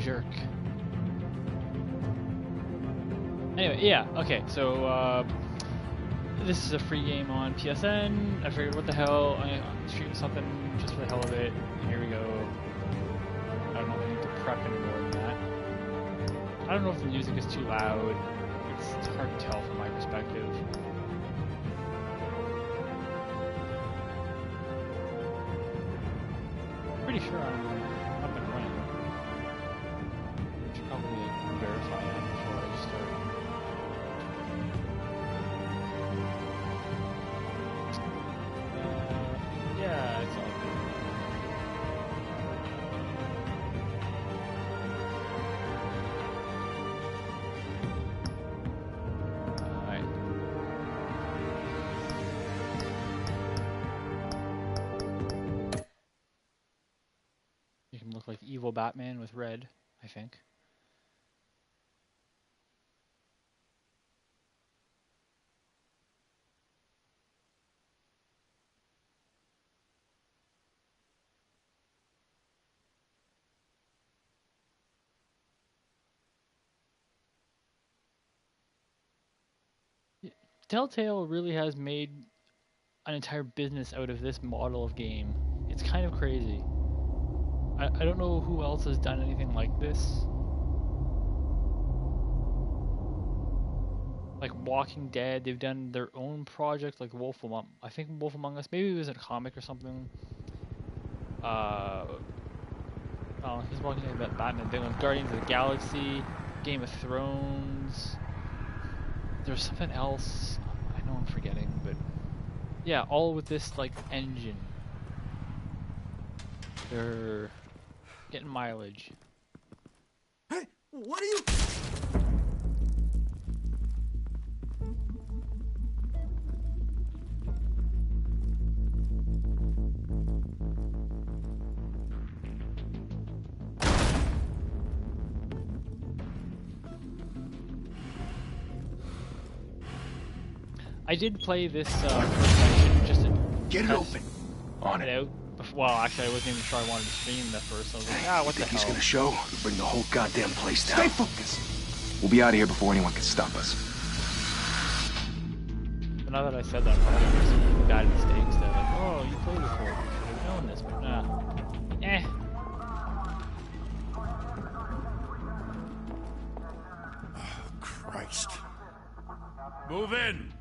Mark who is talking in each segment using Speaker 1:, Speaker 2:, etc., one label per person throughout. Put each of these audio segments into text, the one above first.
Speaker 1: jerk. Anyway, yeah, okay, so this is a free game on PSN. I figured, what the hell, I'm streaming something just for the hell of it. Here we go. I don't know if I need to prep any more than that. I don't know if the music is too loud. It's hard to tell from my perspective. Pretty sure I'm up and running. Should probably verify that before I start. Yeah, it's all good. Alright. You can look like evil Batman with red, I think. Telltale really has made an entire business out of this model of game. It's kind of crazy. I don't know who else has done anything like this. Like Walking Dead, they've done their own project, like Wolf Among, I think Wolf Among Us, maybe it was a comic or something. Oh, he's Walking Dead, Batman, they went Guardians of the Galaxy, Game of Thrones. There's something else, I know I'm forgetting, but yeah, all with this like engine. They're getting mileage.
Speaker 2: Hey, what are you?
Speaker 1: I did play this first section just to
Speaker 2: Get it open. On it.
Speaker 1: out. Well, actually, I wasn't even sure I wanted to stream that first. So I was like, what the hell?
Speaker 2: He's gonna show? We bring the whole goddamn place down. Stay focused. We'll be out of here before anyone can stop us.
Speaker 1: But now that I said that, I'm probably making some bad mistakes. That like, oh, you played before. You should have known this, but nah.
Speaker 2: Oh, Christ.
Speaker 3: Move in.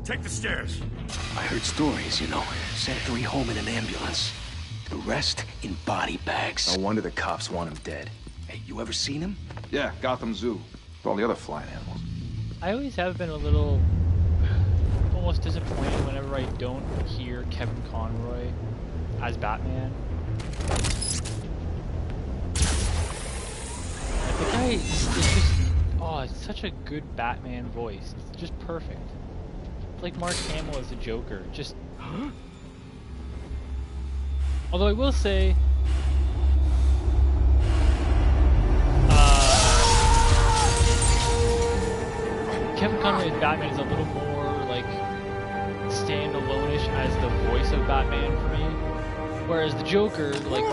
Speaker 3: Take the stairs.
Speaker 2: I heard stories, you know. Sent 3 home in an ambulance. The rest in body bags.
Speaker 4: No wonder the cops want him dead.
Speaker 2: Hey, you ever seen him?
Speaker 4: Yeah, Gotham Zoo. With all the other flying animals.
Speaker 1: I always have been a little almost disappointed whenever I don't hear Kevin Conroy as Batman. Like, the guy is just, it's such a good Batman voice. It's just perfect. It's like Mark Hamill as the Joker. Just... Although I will say... Kevin Conroy as Batman is a little more, like, standalone-ish as the voice of Batman for me. Whereas the Joker, like...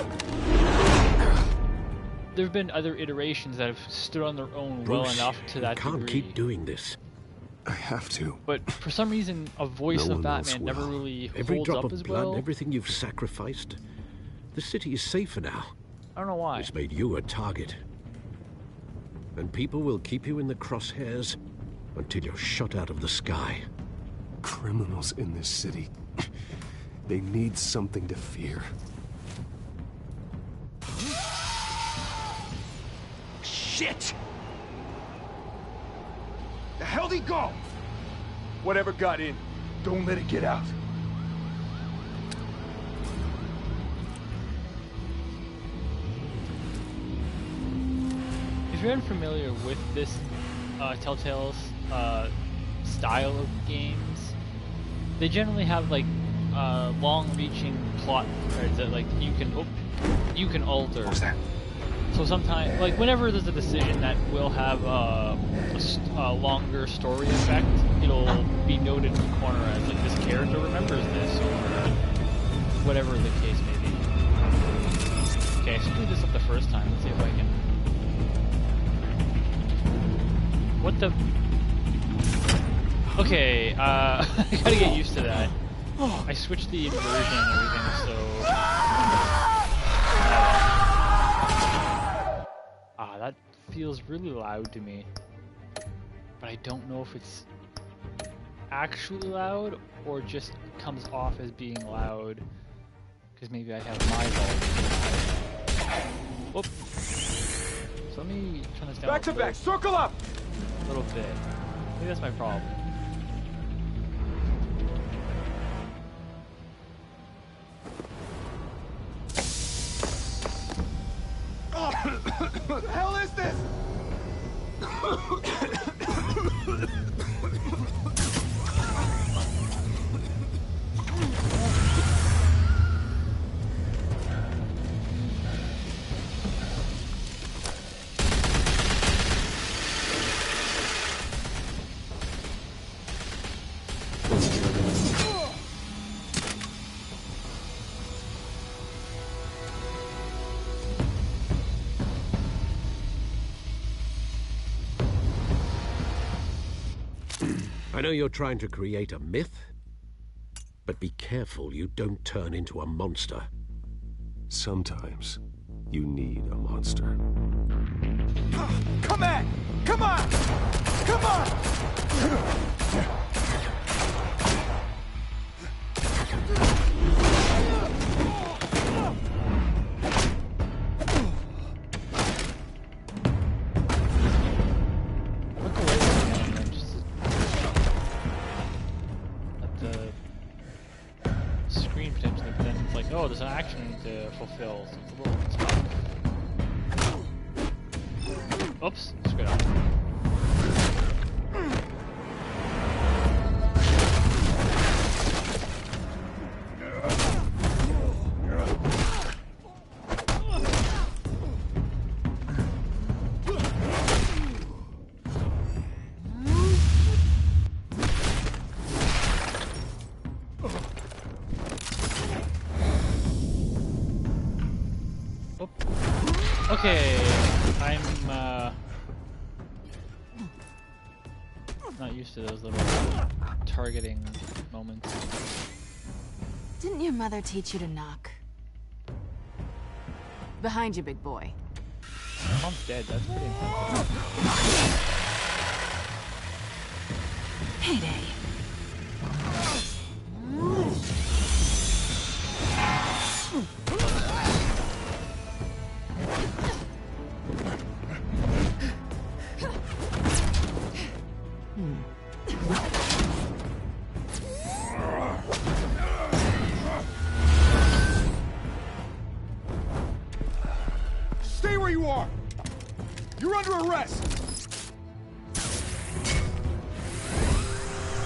Speaker 1: There have been other iterations that have stood on their own well enough to that degree.
Speaker 5: You can't keep doing this.
Speaker 2: I have to.
Speaker 1: But for some reason, a voice of Batman never really holds up as well.
Speaker 5: Everything you've sacrificed, the city is safer now.
Speaker 1: I don't know why.
Speaker 5: It's made you a target. And people will keep you in the crosshairs until you're shot out of the sky.
Speaker 2: Criminals in this city. They need something to fear. Shit! The hell'd he go? Whatever got in, don't let it get out.
Speaker 1: If you're unfamiliar with this Telltale's style of games, they generally have like long-reaching plot threads that like you can alter.
Speaker 4: What was that?
Speaker 1: So sometimes, like whenever there's a decision that will have a longer story effect, it'll be noted in the corner as like this character remembers this or whatever the case may be. Okay, so do this up the first time. Let's see if I can. What the? Okay, I gotta get used to that. I switched the inversion and everything, so. That feels really loud to me. But I don't know if it's actually loud or just comes off as being loud. Because maybe I have my volume. Whoop. So let me turn this down
Speaker 6: Back to back, circle up!
Speaker 1: a little bit. Maybe that's my problem.
Speaker 6: What the hell is this?
Speaker 5: I know you're trying to create a myth, but be careful you don't turn into a monster.
Speaker 7: Sometimes you need a monster.
Speaker 6: Come on! Come on! Come on!
Speaker 1: Look away from me and then just at the screen potentially, but then it's like, oh, there's an action to fulfill, so it's a little stuck. Oops, screwed up. Okay, I'm not used to those little targeting moments.
Speaker 8: Didn't your mother teach you to knock? Behind you, big boy.
Speaker 1: My mom's dead, that's pretty impressive.
Speaker 8: Heyday.
Speaker 6: Stay where you are! You're under arrest!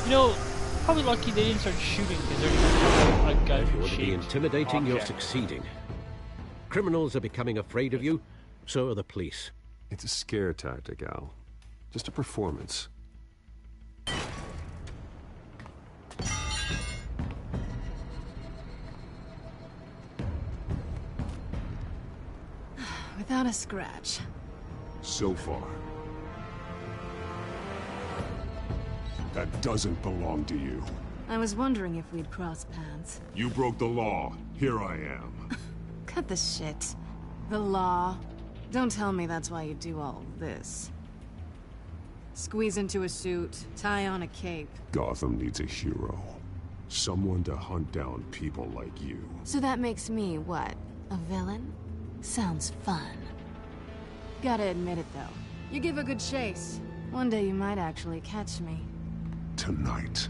Speaker 1: You know, probably lucky they didn't start shooting because they're a
Speaker 5: If you
Speaker 1: gun
Speaker 5: want to be
Speaker 1: shaped
Speaker 5: intimidating, you're
Speaker 1: object.
Speaker 5: succeeding. Criminals are becoming afraid of you, so are the police.
Speaker 7: It's a scare tactic, Al. Just a performance.
Speaker 8: Without a scratch.
Speaker 3: So far. That doesn't belong to you.
Speaker 8: I was wondering if we'd cross paths.
Speaker 3: You broke the law. Here I am.
Speaker 8: Cut the shit. The law. Don't tell me that's why you do all this. Squeeze into a suit, tie on a cape.
Speaker 3: Gotham needs a hero. Someone to hunt down people like you.
Speaker 8: So that makes me, what, a villain? Sounds fun. Gotta admit it, though. You give a good chase. One day you might actually catch me.
Speaker 3: Tonight.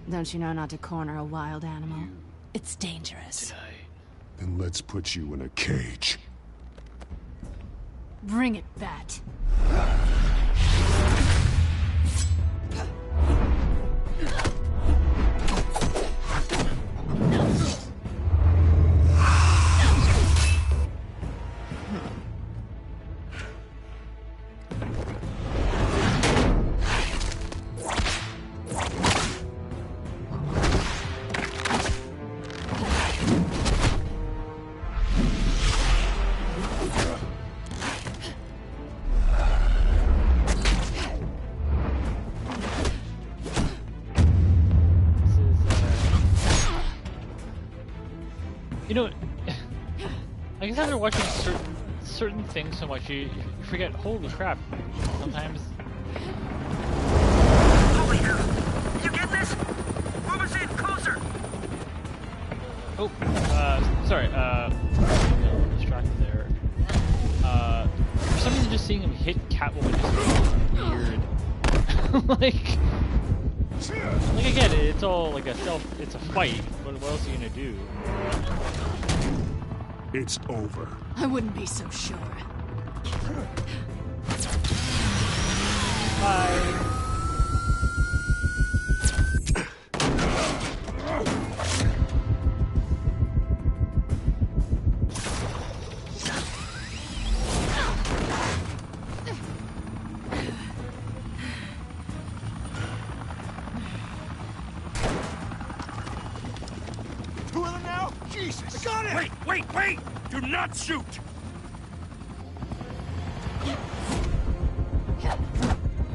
Speaker 8: Don't you know not to corner a wild animal? It's dangerous.
Speaker 3: Then let's put you in a cage.
Speaker 8: Bring it, Bat.
Speaker 1: You know, I guess after watching certain things so much, you forget. Holy crap! Sometimes.
Speaker 9: Over here. You get this? Move us in closer.
Speaker 1: Oh, sorry. A little distracted there. For some reason, just seeing him hit Catwoman just weird. like again, it's all like it's a fight. What else are you gonna do?
Speaker 3: It's over.
Speaker 8: I wouldn't be so sure.
Speaker 1: Bye.
Speaker 6: Two of them now? Jesus! I got it!
Speaker 9: Wait! Do not shoot!
Speaker 1: I'm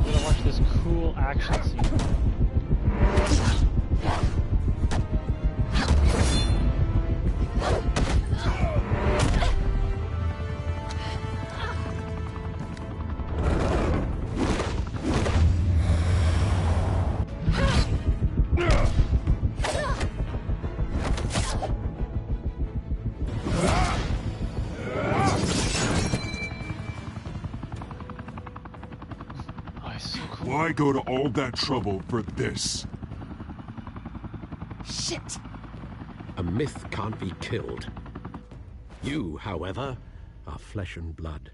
Speaker 1: gonna watch this cool action scene.
Speaker 3: Why go to all that trouble for this?
Speaker 8: Shit!
Speaker 5: A myth can't be killed. You, however, are flesh and blood.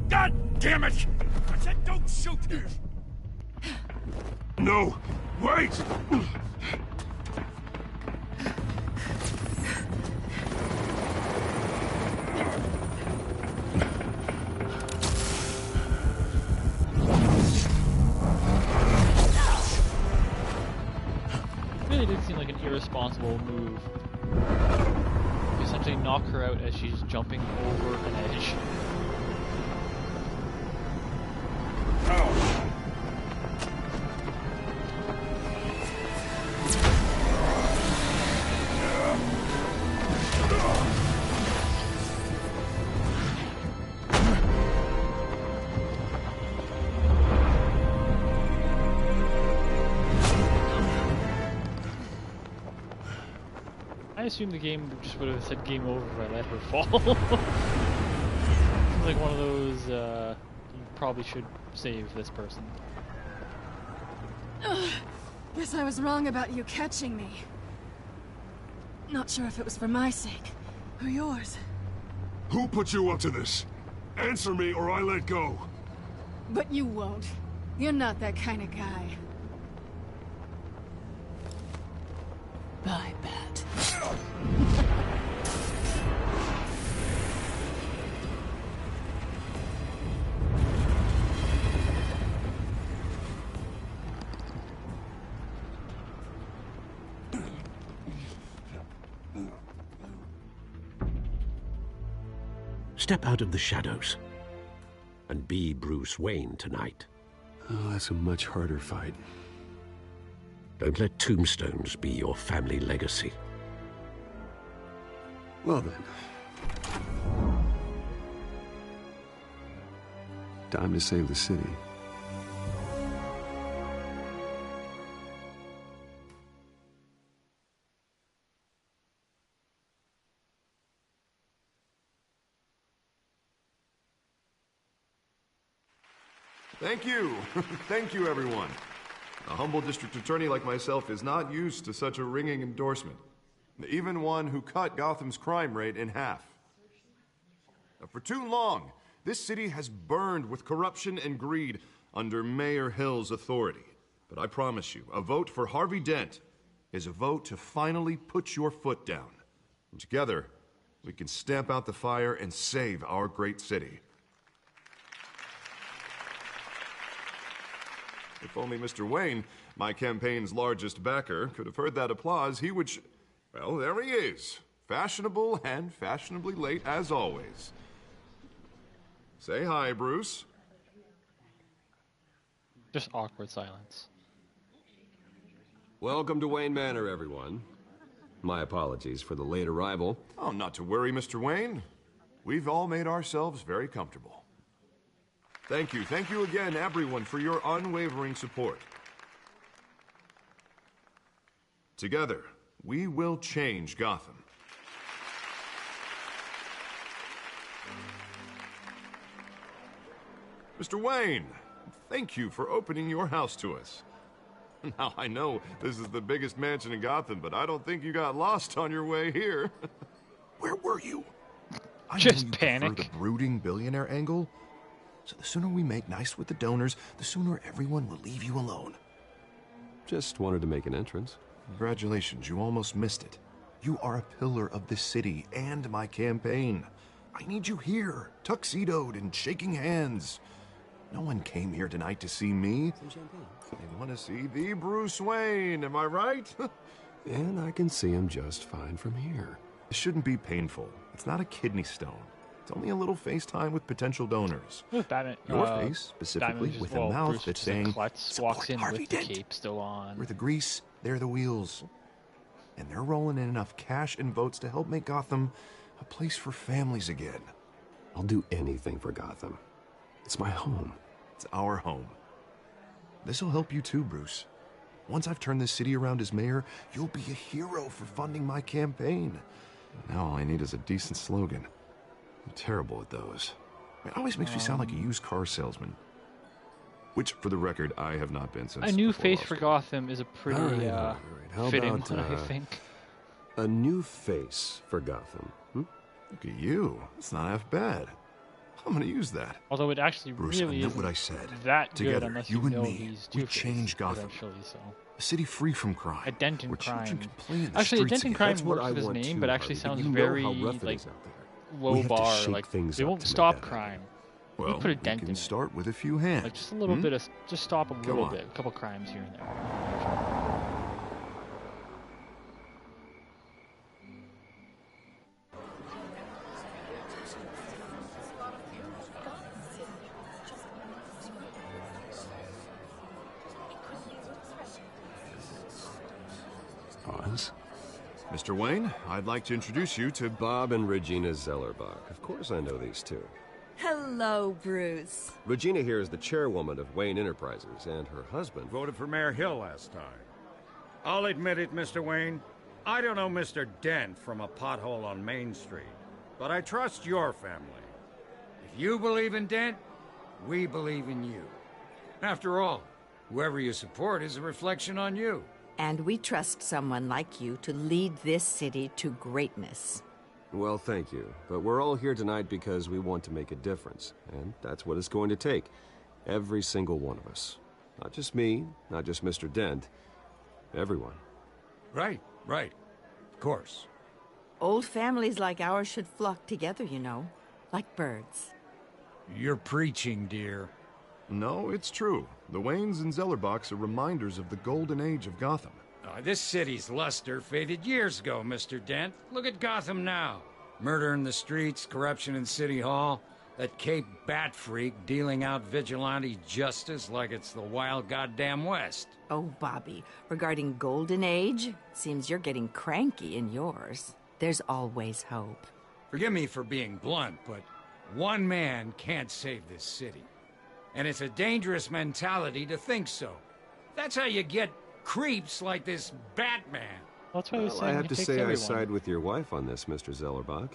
Speaker 9: God damn it! I said don't shoot!
Speaker 3: No! Wait!
Speaker 1: Really did seem like an irresponsible move. Essentially knock her out as she's jumping over an edge. I assume the game just would have said game over if I let her fall. Seems like one of those, you probably should save this person.
Speaker 8: Guess I was wrong about you catching me. Not sure if it was for my sake, or yours.
Speaker 3: Who put you up to this? Answer me or I let go.
Speaker 8: But you won't. You're not that kind of guy. I bet.
Speaker 5: Step out of the shadows and be Bruce Wayne tonight.
Speaker 7: Oh, that's a much harder fight.
Speaker 5: Don't let tombstones be your family legacy.
Speaker 7: Well then. Time to save the city.
Speaker 10: Thank you. Thank you, everyone. A humble district attorney like myself is not used to such a ringing endorsement. Even one who cut Gotham's crime rate in half. For too long, this city has burned with corruption and greed under Mayor Hill's authority. But I promise you, a vote for Harvey Dent is a vote to finally put your foot down. And together, we can stamp out the fire and save our great city. If only Mr. Wayne, my campaign's largest backer, could have heard that applause, he would well, there he is. Fashionable and fashionably late as always. Say hi, Bruce.
Speaker 1: Just awkward silence.
Speaker 7: Welcome to Wayne Manor, everyone. My apologies for the late arrival.
Speaker 10: Oh, not to worry, Mr. Wayne. We've all made ourselves very comfortable. Thank you again, everyone, for your unwavering support. Together, we will change Gotham. Mr. Wayne, thank you for opening your house to us. Now, I know this is the biggest mansion in Gotham, but I don't think you got lost on your way here. Where were you? I
Speaker 1: Just
Speaker 10: know you
Speaker 1: panic.
Speaker 10: prefer the brooding billionaire angle. So the sooner we make nice with the donors, the sooner everyone will leave you alone.
Speaker 7: Just wanted to make an entrance.
Speaker 10: Congratulations, you almost missed it. You are a pillar of this city and my campaign. I need you here, tuxedoed and shaking hands. No one came here tonight to see me. They want to see the Bruce Wayne, am I right?
Speaker 7: And I can see him just fine from here.
Speaker 10: It shouldn't be painful. It's not a kidney stone. It's only a little FaceTime with potential donors.
Speaker 1: Batman,
Speaker 10: Your face, specifically,
Speaker 1: Batman
Speaker 10: with
Speaker 1: just,
Speaker 10: a mouth
Speaker 1: Bruce
Speaker 10: that's
Speaker 1: just in
Speaker 10: saying,
Speaker 1: Klutz
Speaker 10: "Support
Speaker 1: walks in
Speaker 10: Harvey
Speaker 1: with the
Speaker 10: Dent."
Speaker 1: cape still on.
Speaker 10: We're the grease, they're the wheels. And they're rolling in enough cash and votes to help make Gotham a place for families again.
Speaker 7: I'll do anything for Gotham. It's my home.
Speaker 10: It's our home. This'll help you too, Bruce. Once I've turned this city around as mayor, you'll be a hero for funding my campaign. Now all I need is a decent slogan. I'm terrible at those. It always makes me sound like a used car salesman. Which, for the record, I have not been since.
Speaker 1: A new
Speaker 10: before
Speaker 1: face
Speaker 10: law
Speaker 1: for
Speaker 10: school.
Speaker 1: Gotham is a pretty
Speaker 7: All right. How
Speaker 1: fitting
Speaker 7: about,
Speaker 1: one, I think.
Speaker 7: a new face for Gotham?
Speaker 10: Look at you. It's not half bad. I'm gonna use that.
Speaker 1: Although it actually
Speaker 10: Bruce,
Speaker 1: really
Speaker 10: I meant
Speaker 1: isn't
Speaker 10: what I said.
Speaker 1: that good
Speaker 10: Together,
Speaker 1: unless
Speaker 10: you
Speaker 1: you
Speaker 10: and
Speaker 1: know
Speaker 10: me,
Speaker 1: he's
Speaker 10: we
Speaker 1: Two-Face,
Speaker 10: change Gotham.
Speaker 1: eventually, so.
Speaker 10: A city free from crime.
Speaker 1: A dent in
Speaker 10: where children
Speaker 1: crime.
Speaker 10: can play in the
Speaker 1: Actually, a
Speaker 10: streets
Speaker 1: dent in
Speaker 10: again.
Speaker 1: crime
Speaker 7: That's what
Speaker 1: works
Speaker 7: I
Speaker 1: with his
Speaker 7: want
Speaker 1: name,
Speaker 7: too,
Speaker 1: but actually
Speaker 7: Harvey,
Speaker 1: sounds
Speaker 7: you know
Speaker 1: very
Speaker 7: how rough it
Speaker 1: like
Speaker 7: is out there.
Speaker 1: low
Speaker 7: We have to
Speaker 1: bar.
Speaker 7: shake
Speaker 1: Like
Speaker 7: things
Speaker 1: they
Speaker 7: up
Speaker 1: won't
Speaker 7: to make
Speaker 1: stop
Speaker 7: that
Speaker 1: crime.
Speaker 10: Well,
Speaker 1: You put a
Speaker 10: we
Speaker 1: dent
Speaker 10: can
Speaker 1: in it.
Speaker 10: start with a few hands.
Speaker 1: Like just a little bit of, just stop a little
Speaker 10: on.
Speaker 1: bit, a couple crimes here and there.
Speaker 7: Pause.
Speaker 10: Mr. Wayne, I'd like to introduce you to
Speaker 7: Bob and Regina Zellerbach. Of course I know these two.
Speaker 11: Hello, Bruce.
Speaker 7: Regina here is the chairwoman of Wayne Enterprises, and her husband...
Speaker 12: Voted for Mayor Hill last time. I'll admit it, Mr. Wayne. I don't know Mr. Dent from a pothole on Main Street, but I trust your family. If you believe in Dent, we believe in you. After all, whoever you support is a reflection on you.
Speaker 11: And we trust someone like you to lead this city to greatness.
Speaker 7: Well, thank you. But we're all here tonight because we want to make a difference. And that's what it's going to take. Every single one of us. Not just me, not just Mr. Dent. Everyone.
Speaker 12: Right. Of course.
Speaker 11: Old families like ours should flock together, you know. Like birds.
Speaker 12: You're preaching, dear.
Speaker 10: No, it's true. The Waynes and Zellerbachs are reminders of the golden age of Gotham.
Speaker 12: This city's luster faded years ago, Mr. Dent. Look at Gotham now. Murder in the streets, corruption in City Hall, that Cape Bat freak dealing out vigilante justice like it's the wild goddamn West.
Speaker 11: Oh, Bobby, regarding Golden Age, seems you're getting cranky in yours. There's always hope.
Speaker 12: Forgive me for being blunt, but one man can't save this city. And it's a dangerous mentality to think so. That's how you get creeps like this Batman.
Speaker 1: That's why
Speaker 7: Well, I have to say I side with your wife on this, Mr. Zellerbach.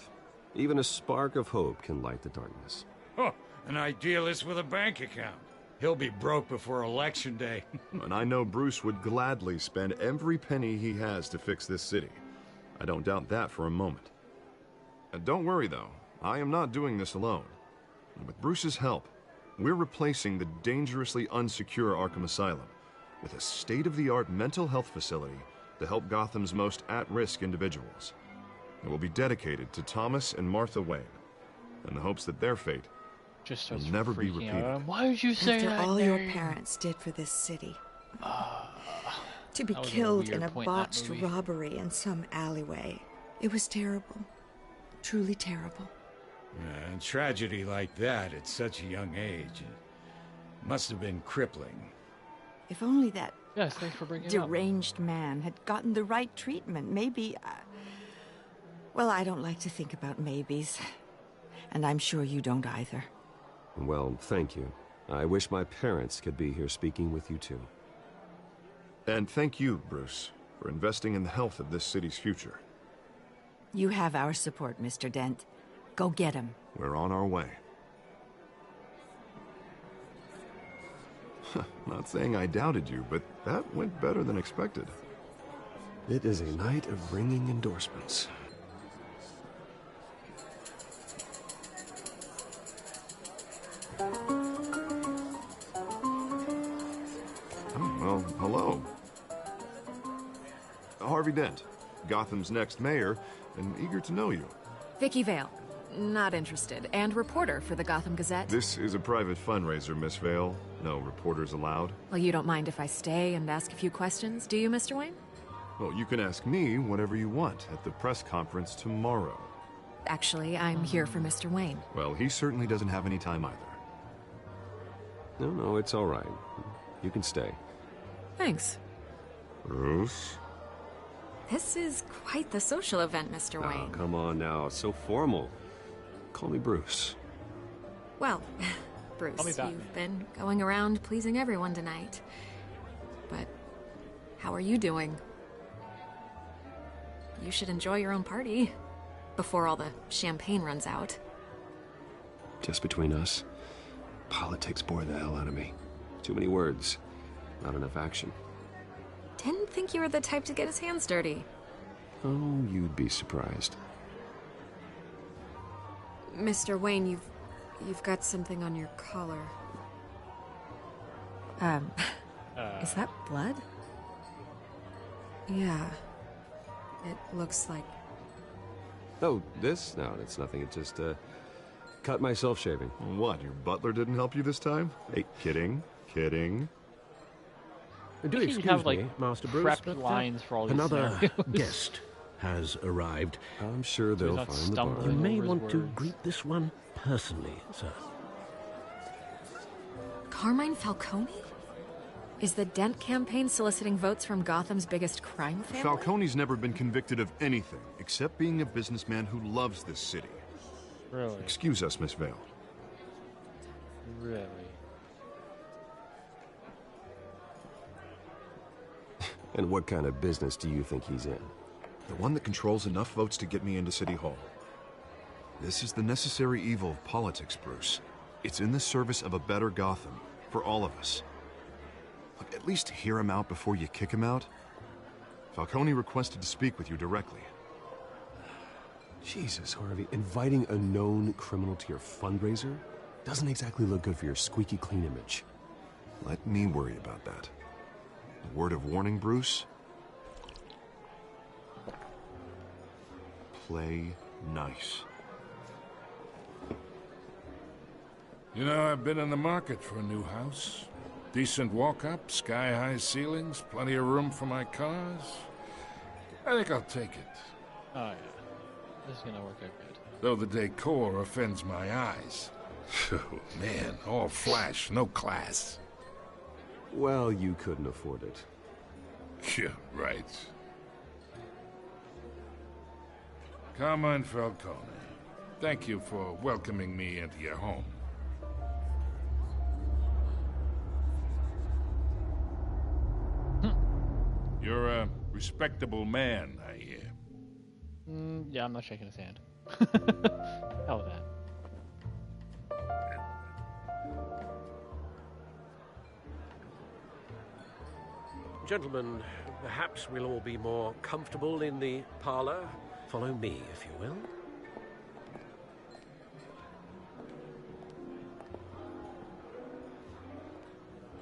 Speaker 7: Even a spark of hope can light the darkness.
Speaker 12: Oh, an idealist with a bank account. He'll be broke before Election Day.
Speaker 10: And I know Bruce would gladly spend every penny he has to fix this city. I don't doubt that for a moment. Don't worry, though. I am not doing this alone. With Bruce's help, we're replacing the dangerously unsecure Arkham Asylum with a state-of-the-art mental health facility to help Gotham's most at-risk individuals. It will be dedicated to Thomas and Martha Wayne, in the hopes that their fate
Speaker 1: just
Speaker 10: will never be repeated.
Speaker 1: Why would you say
Speaker 13: After
Speaker 1: that?
Speaker 13: all your
Speaker 1: Mary?
Speaker 13: parents did for this city. To be
Speaker 1: That was a
Speaker 13: killed
Speaker 1: weird
Speaker 13: in a
Speaker 1: point in that
Speaker 13: botched
Speaker 1: movie.
Speaker 13: robbery in some alleyway. It was terrible. Truly terrible.
Speaker 12: A tragedy like that at such a young age must have been crippling.
Speaker 11: If only that
Speaker 1: Yes, thanks for bringing it up.
Speaker 11: deranged man had gotten the right treatment, maybe... well, I don't like to think about maybes. And I'm sure you don't either.
Speaker 7: Well, thank you. I wish my parents could be here speaking with you too.
Speaker 10: And thank you, Bruce, for investing in the health of this city's future.
Speaker 11: You have our support, Mr. Dent. Go get him.
Speaker 10: We're on our way. Not saying I doubted you, but that went better than expected.
Speaker 7: It is a night of ringing endorsements.
Speaker 10: Oh, well, hello. Harvey Dent, Gotham's next mayor, and eager to know you.
Speaker 14: Vicky Vale. Not interested. And reporter for the Gotham Gazette.
Speaker 10: This is a private fundraiser, Miss Vale. No reporters allowed.
Speaker 14: Well, you don't mind if I stay and ask a few questions, do you, Mr. Wayne?
Speaker 10: Well, you can ask me whatever you want at the press conference tomorrow.
Speaker 14: Actually, I'm here for Mr. Wayne.
Speaker 10: Well, he certainly doesn't have any time either.
Speaker 7: No, it's all right. You can stay.
Speaker 14: Thanks.
Speaker 10: Bruce?
Speaker 14: This is quite the social event, Mr. Wayne.
Speaker 7: Oh, come on now. It's so formal. Call me Bruce.
Speaker 14: Well, Bruce, you've been going around pleasing everyone tonight. But how are you doing? You should enjoy your own party before all the champagne runs out.
Speaker 7: Just between us, politics bore the hell out of me. Too many words, not enough action.
Speaker 14: Didn't think you were the type to get his hands dirty.
Speaker 7: Oh, you'd be surprised.
Speaker 14: Mr. Wayne, you've got something on your collar. Is that blood? Yeah. It looks like...
Speaker 7: Oh, this? No, it's nothing. It just, cut myself shaving.
Speaker 10: What, your butler didn't help you this time? Hey, kidding.
Speaker 5: Do
Speaker 1: You
Speaker 5: excuse
Speaker 1: have,
Speaker 5: me,
Speaker 1: like,
Speaker 5: Master Bruce,
Speaker 1: prepped
Speaker 5: but
Speaker 1: lines for all these
Speaker 5: another
Speaker 1: scenarios.
Speaker 5: guest has arrived.
Speaker 7: I'm sure they'll
Speaker 1: not
Speaker 7: find the bar.
Speaker 5: You
Speaker 1: stumbling
Speaker 5: may
Speaker 1: over his
Speaker 5: want to
Speaker 1: words.
Speaker 5: greet this one personally, sir.
Speaker 14: Carmine Falcone? Is the Dent campaign soliciting votes from Gotham's biggest crime family?
Speaker 10: Falcone's never been convicted of anything, except being a businessman who loves this city.
Speaker 1: Really?
Speaker 10: Excuse us, Miss Vale.
Speaker 1: Really?
Speaker 7: And what kind of business do you think he's in?
Speaker 10: The one that controls enough votes to get me into City Hall. This is the necessary evil of politics, Bruce. It's in the service of a better Gotham, for all of us. Look, at least hear him out before you kick him out. Falcone requested to speak with you directly.
Speaker 7: Jesus, Harvey, inviting a known criminal to your fundraiser doesn't exactly look good for your squeaky clean image.
Speaker 10: Let me worry about that. A word of warning, Bruce. Play nice.
Speaker 15: You know, I've been in the market for a new house. Decent walk-up, sky-high ceilings, plenty of room for my cars. I think I'll take it.
Speaker 1: Oh, yeah. This is gonna work out good.
Speaker 15: Though the decor offends my eyes. Oh, man, all flash, no class.
Speaker 7: Well, you couldn't afford it.
Speaker 15: Yeah, right. Carmine Falcone, thank you for welcoming me into your home. You're a respectable man, I hear.
Speaker 1: Yeah, I'm not shaking his hand. Hell with that.
Speaker 5: Gentlemen, perhaps we'll all be more comfortable in the parlor. Follow me, if you will.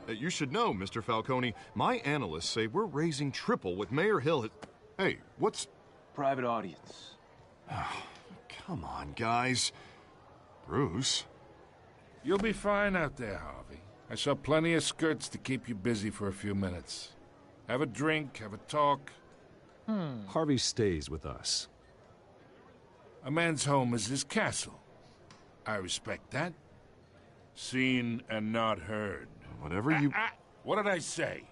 Speaker 10: You should know, Mr. Falcone, my analysts say we're raising triple with Mayor Hill. Hey, what's...
Speaker 4: Private audience.
Speaker 10: Oh, come on, guys. Bruce?
Speaker 15: You'll be fine out there, Harvey. I saw plenty of skirts to keep you busy for a few minutes. Have a drink, have a talk.
Speaker 7: Harvey stays with us.
Speaker 15: A man's home is his castle. I respect that. Seen and not heard.
Speaker 10: Whatever you...
Speaker 15: What did I say?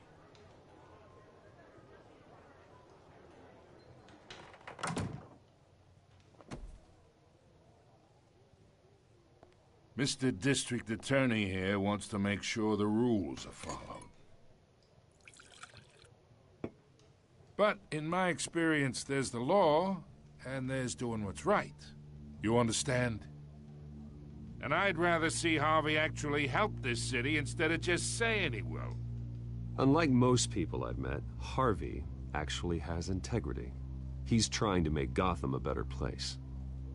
Speaker 15: Mr. District Attorney here wants to make sure the rules are followed. But in my experience, there's the law, and there's doing what's right. You understand? And I'd rather see Harvey actually help this city instead of just saying he will.
Speaker 7: Unlike most people I've met, Harvey actually has integrity. He's trying to make Gotham a better place.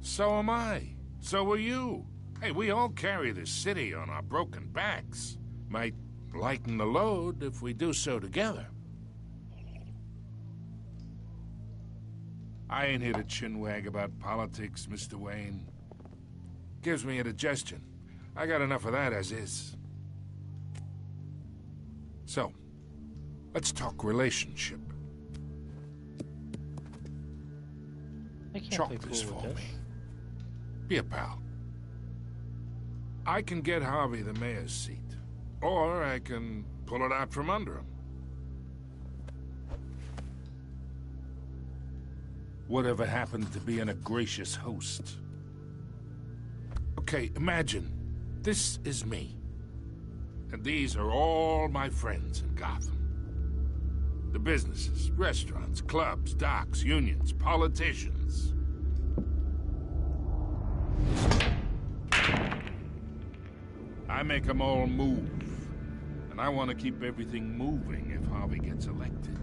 Speaker 15: So am I. So are you. Hey, we all carry this city on our broken backs. Might lighten the load if we do so together. I ain't here to chinwag about politics, Mr. Wayne. Gives me indigestion. I got enough of that as is. So, let's talk relationship. Chalk this for me. Be a pal. I can get Harvey the mayor's seat, or I can pull it out from under him. Whatever happened to being a gracious host? Okay, imagine, this is me. And these are all my friends in Gotham. The businesses, restaurants, clubs, docks, unions, politicians. I make them all move. And I want to keep everything moving if Harvey gets elected.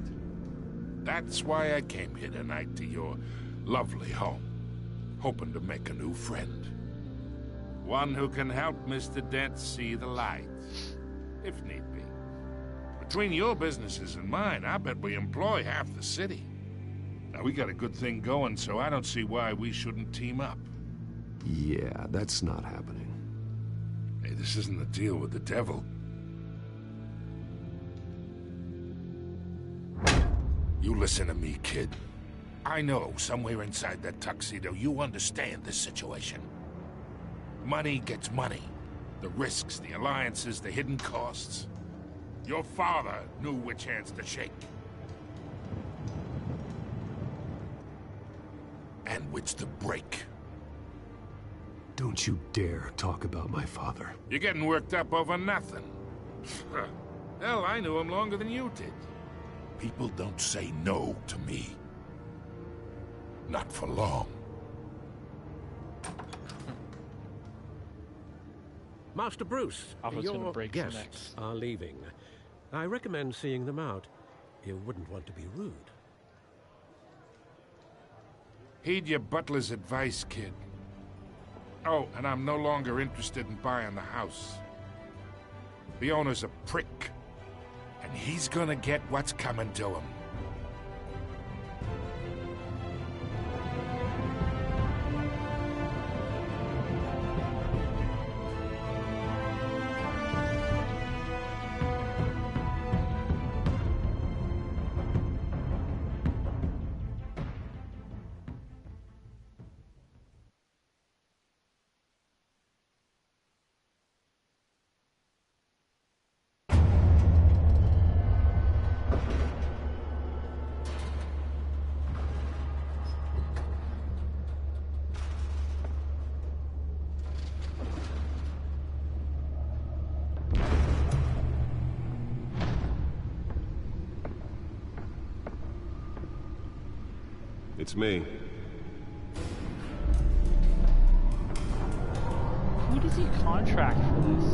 Speaker 15: That's why I came here tonight to your lovely home, hoping to make a new friend. One who can help Mr. Dent see the light, if need be. Between your businesses and mine, I bet we employ half the city. Now, we got a good thing going, so I don't see why we shouldn't team up.
Speaker 7: Yeah, that's not happening.
Speaker 15: Hey, this isn't a deal with the devil. You listen to me, kid. I know somewhere inside that tuxedo you understand this situation. Money gets money. The risks, the alliances, the hidden costs. Your father knew which hands to shake. And which to break.
Speaker 7: Don't you dare talk about my father.
Speaker 15: You're getting worked up over nothing. Hell, I knew him longer than you did. People don't say no to me. Not for long.
Speaker 5: Master Bruce, your guests
Speaker 1: next.
Speaker 5: are leaving. I recommend seeing them out. You wouldn't want to be rude.
Speaker 15: Heed your butler's advice, kid. Oh, and I'm no longer interested in buying the house. The owner's a prick. And he's gonna get what's coming to him.
Speaker 7: It's me.
Speaker 1: Who does he contract for this?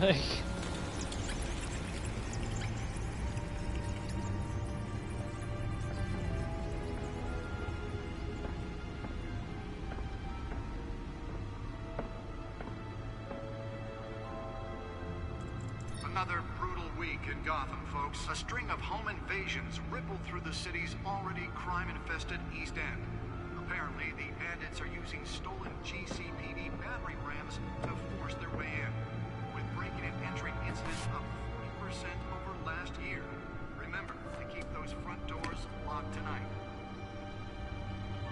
Speaker 1: Like...
Speaker 16: Another brutal week in Gotham, folks. A string of home invasions rippled through the city's already crime-infested East End. Apparently, the bandits are using stolen GCPD battering rams to force their way in, with breaking and entering incidents up 40% over last year. Remember to keep those front doors locked tonight.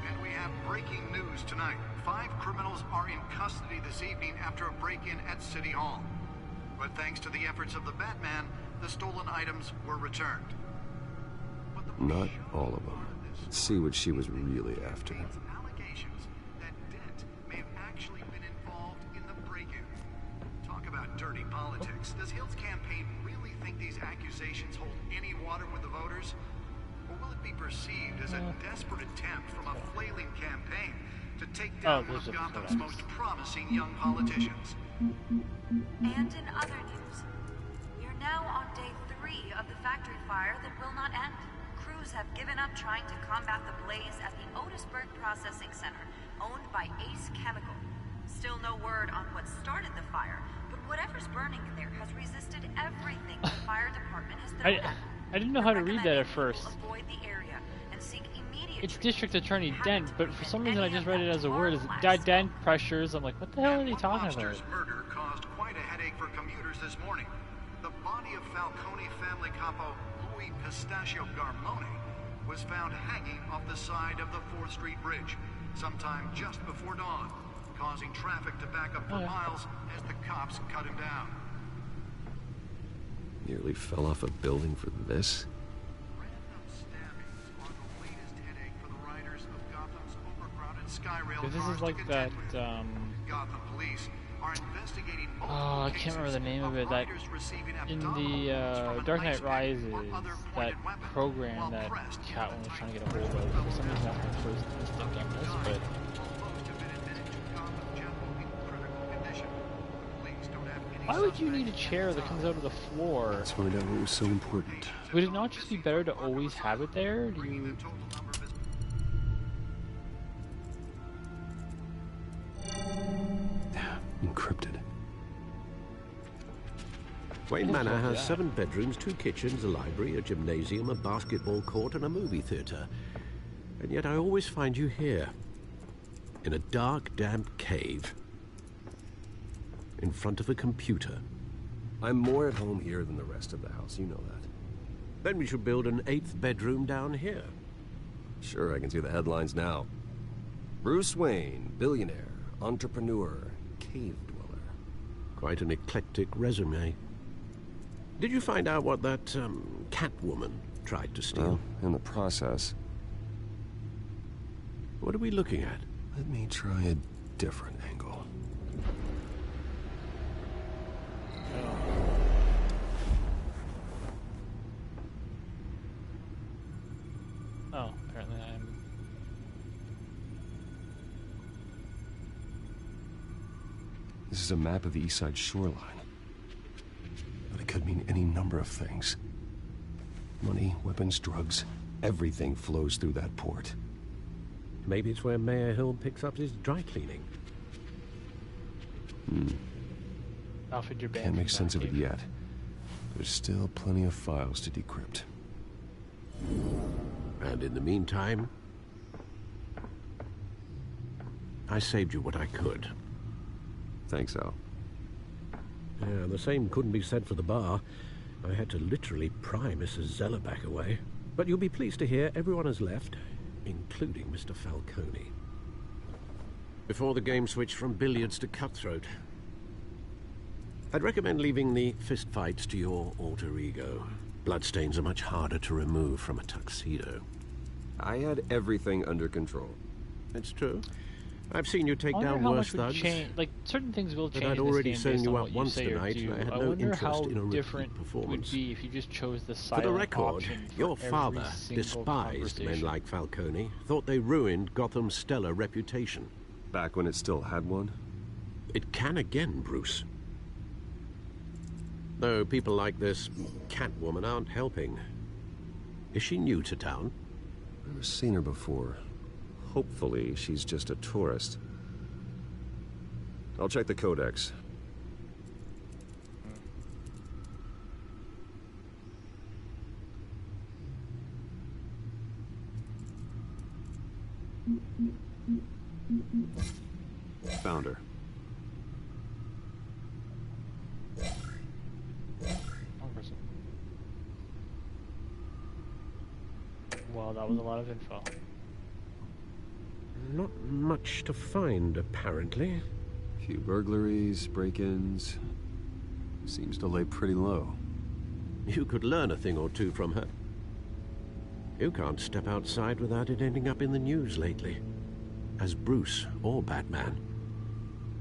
Speaker 16: And we have breaking news tonight. 5 criminals are in custody this evening after a break-in at City Hall. But thanks to the efforts of the Batman, the stolen items were returned. But
Speaker 7: Not all of them. Let's see what she was really after.
Speaker 16: Allegations that Dent may have actually been involved in the break-in. Talk about dirty politics. Does Hill's campaign really think these accusations hold any water with the voters? Or will it be perceived as a desperate attempt from a flailing campaign to take down one of Gotham's most promising young politicians?
Speaker 17: And in other news, we are now on day 3 of the factory fire that will not end. Crews have given up trying to combat the blaze at the Otisburg Processing Center, owned by Ace Chemical. Still no word on what started the fire, but whatever's burning in there has resisted everything the fire department has thrown at it.
Speaker 1: I didn't know how to read that at first.
Speaker 17: Avoid the area and seek immediate
Speaker 1: It's District Attorney Dent, but for some reason I just read it as a word. Is it Dent pressures? I'm like, what the hell are they talking about?
Speaker 16: Murder caused quite a headache for commuters this morning. The body of Falcone family capo Louis Pistachio Garmone was found hanging off the side of the 4th Street Bridge sometime just before dawn, causing traffic to back up for miles as the cops cut him down.
Speaker 7: Nearly fell off a building for this?
Speaker 1: This is like that,
Speaker 16: Gotham police are investigating
Speaker 1: I can't remember the name of it, that in the Dark Knight Rises, that program that Catwoman was trying to get a hold of. For some reason that's my first instinct on this, but why would you need a chair that comes out of the floor?
Speaker 7: Let's find out what was so important.
Speaker 1: Would it not just be better to always have it there? Do you...
Speaker 7: Encrypted.
Speaker 5: Wayne Manor has 7 bedrooms, 2 kitchens, a library, a gymnasium, a basketball court, and a movie theater. And yet I always find you here, in a dark, damp cave, in front of a computer.
Speaker 7: I'm more at home here than the rest of the house, you know that.
Speaker 5: Then we should build an 8th bedroom down here.
Speaker 7: Sure, I can see the headlines now. Bruce Wayne, billionaire, entrepreneur, cave dweller.
Speaker 5: Quite an eclectic resume. Did you find out what that, Catwoman tried to steal?
Speaker 7: Well, in the process.
Speaker 5: What are we looking at?
Speaker 7: Let me try a different angle.
Speaker 1: Oh, apparently I'm...
Speaker 7: This is a map of the East Side shoreline. But it could mean any number of things. Money, weapons, drugs, everything flows through that port.
Speaker 5: Maybe it's where Mayor Hill picks up his dry cleaning.
Speaker 1: Alfred, you're banned.
Speaker 7: Can't make sense of it yet. There's still plenty of files to decrypt.
Speaker 5: And in the meantime, I saved you what I could.
Speaker 7: Thanks, Al.
Speaker 5: Yeah, the same couldn't be said for the bar. I had to literally pry Mrs. Zellerback away. But you'll be pleased to hear everyone has left, including Mr. Falcone. Before the game switched from billiards to cutthroat. I'd recommend leaving the fistfights to your alter ego. Bloodstains are much harder to remove from a tuxedo.
Speaker 7: I had everything under control.
Speaker 5: It's true. I've seen you take down worse thugs.
Speaker 1: Like, certain things will change.
Speaker 5: But I'd already
Speaker 1: in this game
Speaker 5: sewn you
Speaker 1: based on
Speaker 5: up
Speaker 1: what you
Speaker 5: once
Speaker 1: say or
Speaker 5: tonight,
Speaker 1: do.
Speaker 5: and I had
Speaker 1: I
Speaker 5: no
Speaker 1: wonder
Speaker 5: interest
Speaker 1: how
Speaker 5: in a repeat
Speaker 1: different
Speaker 5: performance.
Speaker 1: would be if you just chose the
Speaker 5: For
Speaker 1: silent
Speaker 5: the record,
Speaker 1: option for
Speaker 5: your
Speaker 1: every
Speaker 5: father
Speaker 1: single
Speaker 5: despised men
Speaker 1: conversation.
Speaker 5: like Falcone, thought they ruined Gotham's stellar reputation.
Speaker 7: Back when it still had one?
Speaker 5: It can again, Bruce. Though people like this Catwoman aren't helping. Is she new to town?
Speaker 7: Never seen her before. Hopefully, she's just a tourist. I'll check the codex. Found her.
Speaker 1: Well, that was a lot of info.
Speaker 5: Not much to find, apparently.
Speaker 7: Few burglaries, break-ins. Seems to lay pretty low.
Speaker 5: You could learn a thing or two from her. You can't step outside without it ending up in the news lately. As Bruce or Batman.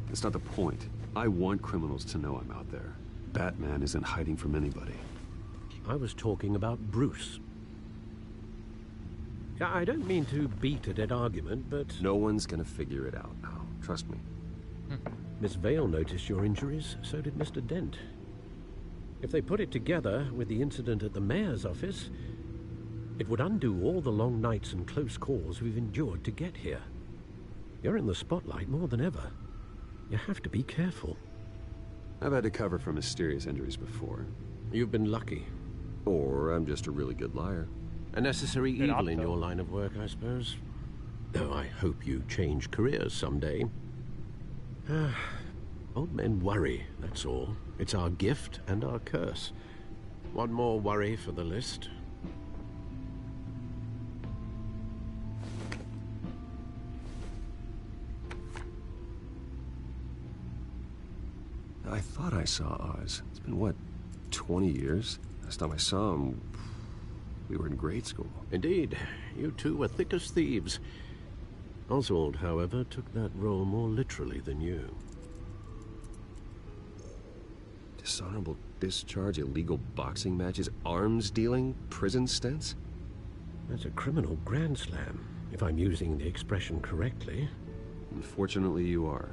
Speaker 7: That's not the point. I want criminals to know I'm out there. Batman isn't hiding from anybody.
Speaker 5: I was talking about Bruce. I don't mean to beat a dead argument, but...
Speaker 7: No one's gonna figure it out now. Trust me.
Speaker 5: Miss Vale noticed your injuries, so did Mr. Dent. If they put it together with the incident at the mayor's office, it would undo all the long nights and close calls we've endured to get here. You're in the spotlight more than ever. You have to be careful.
Speaker 7: I've had to cover for mysterious injuries before.
Speaker 5: You've been lucky.
Speaker 7: Or I'm just a really good liar.
Speaker 5: A necessary evil in your line of work, I suppose. Though I hope you change careers someday. Old men worry, that's all. It's our gift and our curse. One more worry for the list.
Speaker 7: I thought I saw Oz. It's been, what, 20 years? Last time I saw him, we were in grade school.
Speaker 5: Indeed. You two were thick as thieves. Oswald, however, took that role more literally than you.
Speaker 7: Dishonorable discharge, illegal boxing matches, arms dealing, prison stints?
Speaker 5: That's a criminal grand slam, if I'm using the expression correctly.
Speaker 7: Unfortunately, you are.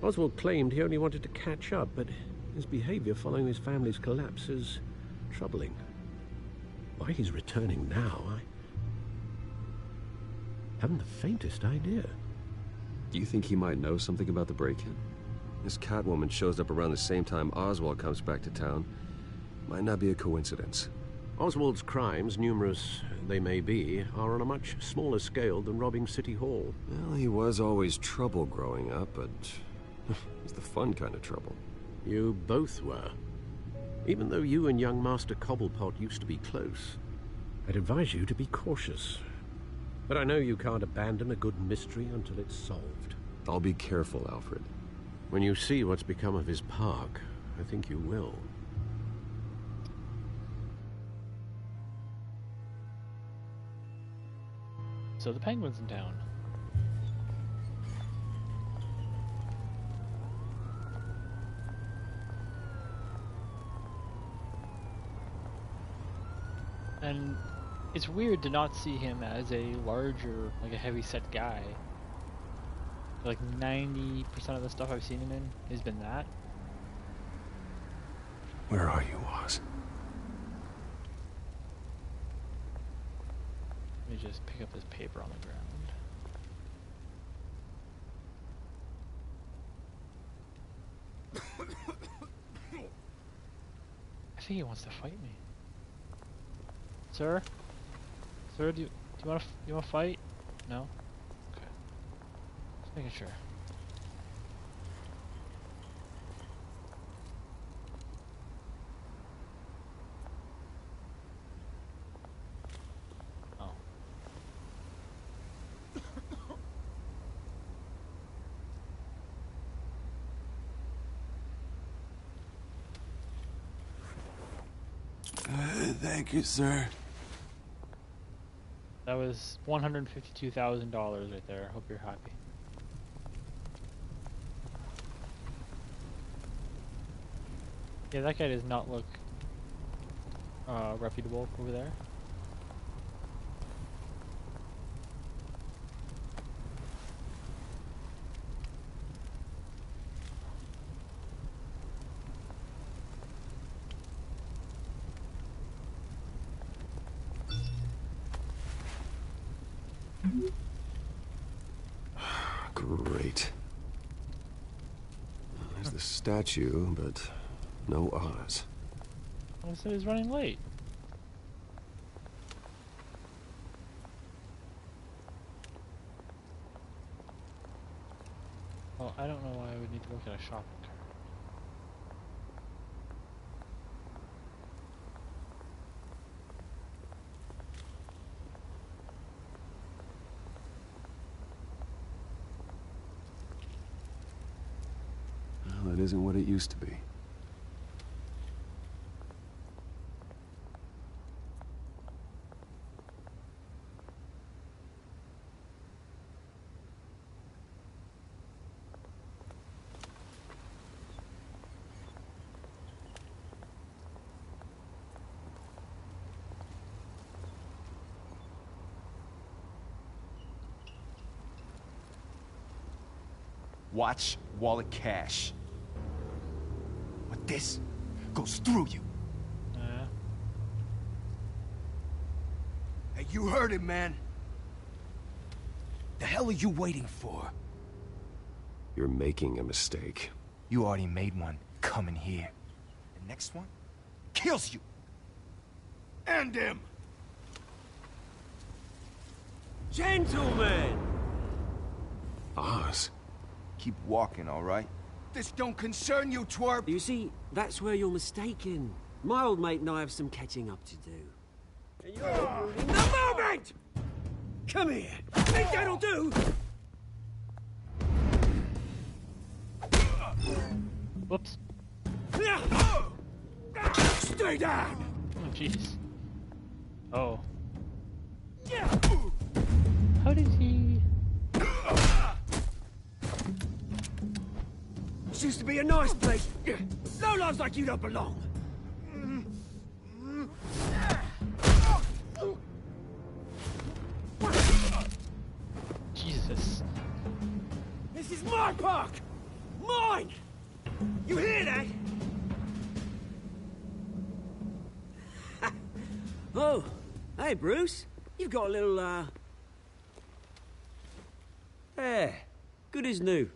Speaker 5: Oswald claimed he only wanted to catch up, but his behavior following his family's collapse is troubling. Why he's returning now, I haven't the faintest idea.
Speaker 7: Do you think he might know something about the break-in? This Catwoman shows up around the same time Oswald comes back to town. Might not be a coincidence.
Speaker 5: Oswald's crimes, numerous they may be, are on a much smaller scale than robbing City Hall.
Speaker 7: Well, he was always trouble growing up, but it's the fun kind of trouble.
Speaker 5: You both were. Even though you and young Master Cobblepot used to be close, I'd advise you to be cautious. But I know you can't abandon a good mystery until it's solved.
Speaker 7: I'll be careful, Alfred.
Speaker 5: When you see what's become of his park, I think you will.
Speaker 1: So the Penguin's in town. And it's weird to not see him as a larger, like a heavy-set guy. Like 90% of the stuff I've seen him in has been that.
Speaker 7: Where are you, Oz?
Speaker 1: Let me just pick up this paper on the ground. I think he wants to fight me. Sir? Sir, do you want to fight? No? Okay. Just making sure. Oh.
Speaker 6: Thank you, sir.
Speaker 1: That was $152,000 right there. Hope you're happy. Yeah, that guy does not look reputable over there.
Speaker 7: Great. There's the statue, but no Oz.
Speaker 1: I said he's running late. Well, I don't know why I would need to look at a shopping cart.
Speaker 7: Well, that isn't what it used to be.
Speaker 6: Watch, wallet, cash. But this goes through you. Hey, you heard him, man. The hell are you waiting for?
Speaker 7: You're making a mistake.
Speaker 6: You already made one coming here. The next one kills you. And him.
Speaker 2: Gentlemen!
Speaker 7: Oz.
Speaker 6: Keep walking, all right? This don't concern you, twerp!
Speaker 2: You see, that's where you're mistaken. My old mate and I have some catching up to do. And you're ruining the moment! Come here! Think that'll do?
Speaker 1: Whoops.
Speaker 2: Stay down!
Speaker 1: Oh, jeez. Oh. How did he...
Speaker 2: This used to be a nice place. No lives like you don't belong.
Speaker 1: Jesus.
Speaker 2: This is my park! Mine! You hear that? Oh, hey, Bruce. You've got a little, Yeah, good as new.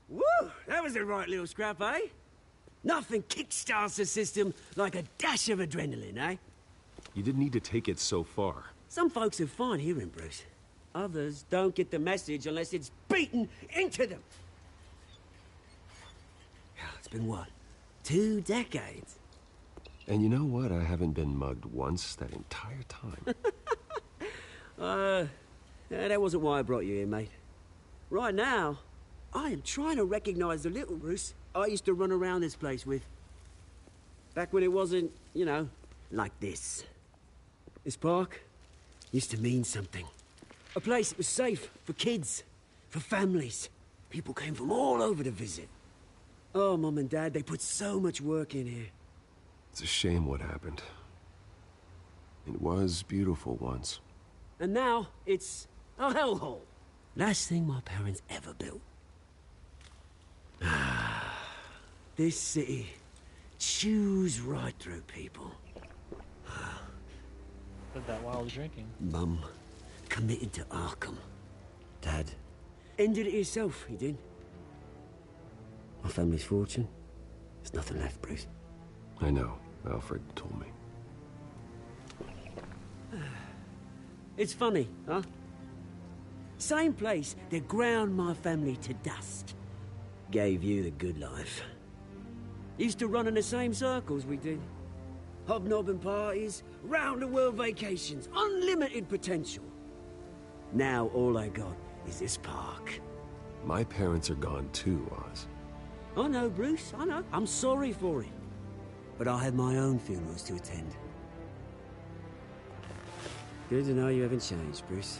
Speaker 2: Woo! That was a right little scrap, eh? Nothing kickstarts the system like a dash of adrenaline, eh?
Speaker 7: You didn't need to take it so far.
Speaker 2: Some folks are fine hearing, Bruce. Others don't get the message unless it's beaten into them. It's been, what, 2 decades?
Speaker 7: And you know what? I haven't been mugged once that entire time.
Speaker 2: That wasn't why I brought you here, mate. Right now, I am trying to recognize the little Bruce I used to run around this place with. Back when it wasn't, you know, like this. This park used to mean something. A place that was safe for kids, for families. People came from all over to visit. Oh, Mum and Dad, they put so much work in here.
Speaker 7: It's a shame what happened. It was beautiful once.
Speaker 2: And now, it's a hellhole. Last thing my parents ever built. This city chews right through people.
Speaker 1: Did that while drinking.
Speaker 2: Mum committed to Arkham. Dad ended it himself, he did. My family's fortune, there's nothing left, Bruce.
Speaker 7: I know. Alfred told me.
Speaker 2: It's funny, huh? Same place that ground my family to dust. Gave you the good life. Used to run in the same circles we did. Hobnobbing parties, round-the-world vacations, unlimited potential. Now all I got is this park.
Speaker 7: My parents are gone too, Oz.
Speaker 2: I know, Bruce, I know. I'm sorry for it. But I have my own funerals to attend. Good to know you haven't changed, Bruce.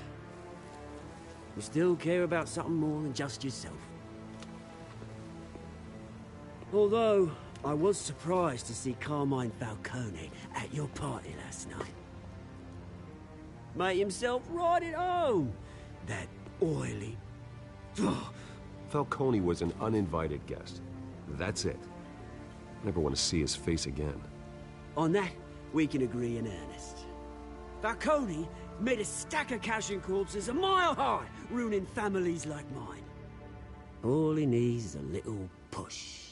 Speaker 2: You still care about something more than just yourself. Although, I was surprised to see Carmine Falcone at your party last night. Made himself right at home. That oily...
Speaker 7: Falcone was an uninvited guest. That's it. Never want to see his face again.
Speaker 2: On that, we can agree in earnest. Falcone made a stack of cash and corpses a mile high, ruining families like mine. All he needs is a little push.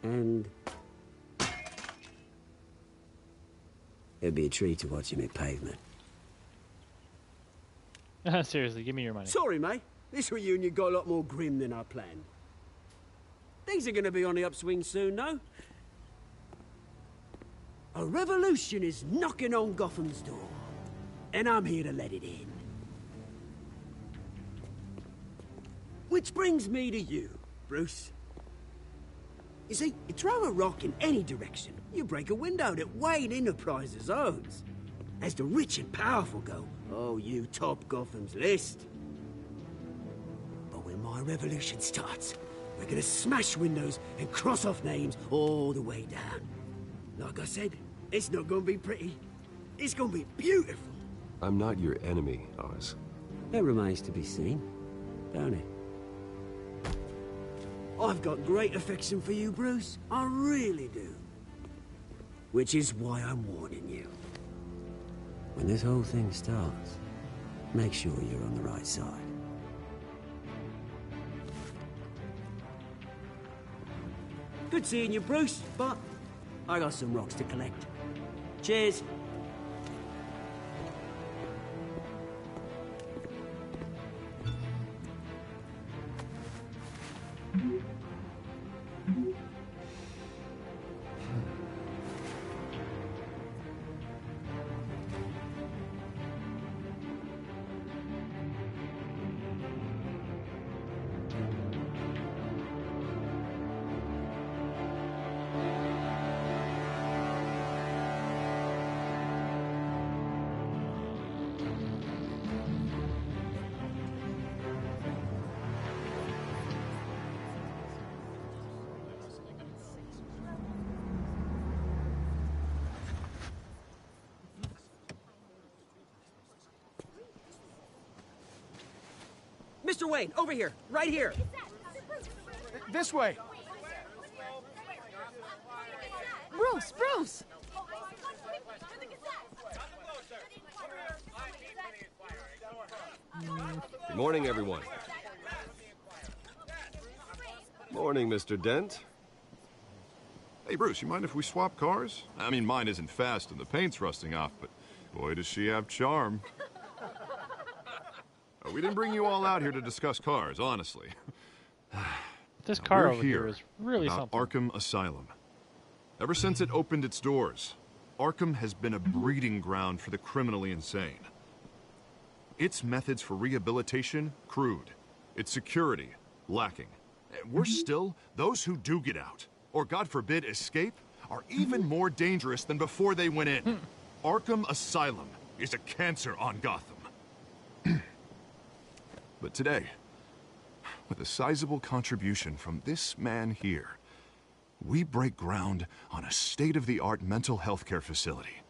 Speaker 2: And... it'd be a treat to watch him hit pavement.
Speaker 1: Seriously, give me your money.
Speaker 2: Sorry, mate. This reunion got a lot more grim than I planned. Things are gonna be on the upswing soon, no? A revolution is knocking on Gotham's door. And I'm here to let it in. Which brings me to you, Bruce. You see, you throw a rock in any direction, you break a window that Wayne Enterprises owns. As the rich and powerful go, oh, you top Gotham's list. But when my revolution starts, we're gonna smash windows and cross off names all the way down. Like I said, it's not gonna be pretty. It's gonna be beautiful.
Speaker 7: I'm not your enemy, Oz.
Speaker 2: That remains to be seen, don't it? I've got great affection for you, Bruce. I really do. Which is why I'm warning you. When this whole thing starts, make sure you're on the right side. Good seeing you, Bruce, but I got some rocks to collect. Cheers. Mr. Wayne, over here, right here.
Speaker 6: This way.
Speaker 18: Bruce!
Speaker 7: Good morning, everyone. Morning, Mr. Dent.
Speaker 10: Hey, Bruce, you mind if we swap cars? I mean, mine isn't fast and the paint's rusting off, but boy, does she have charm. We didn't bring you all out here to discuss cars, honestly.
Speaker 1: This car
Speaker 10: We're
Speaker 1: over here is really
Speaker 10: about
Speaker 1: something.
Speaker 10: Arkham Asylum. Ever since it opened its doors, Arkham has been a breeding ground for the criminally insane. Its methods for rehabilitation, crude. Its security, lacking. And worse still, those who do get out, or God forbid escape, are even more dangerous than before they went in. Arkham Asylum is a cancer on Gotham. But today, with a sizable contribution from this man here, we break ground on a state-of-the-art mental health care facility.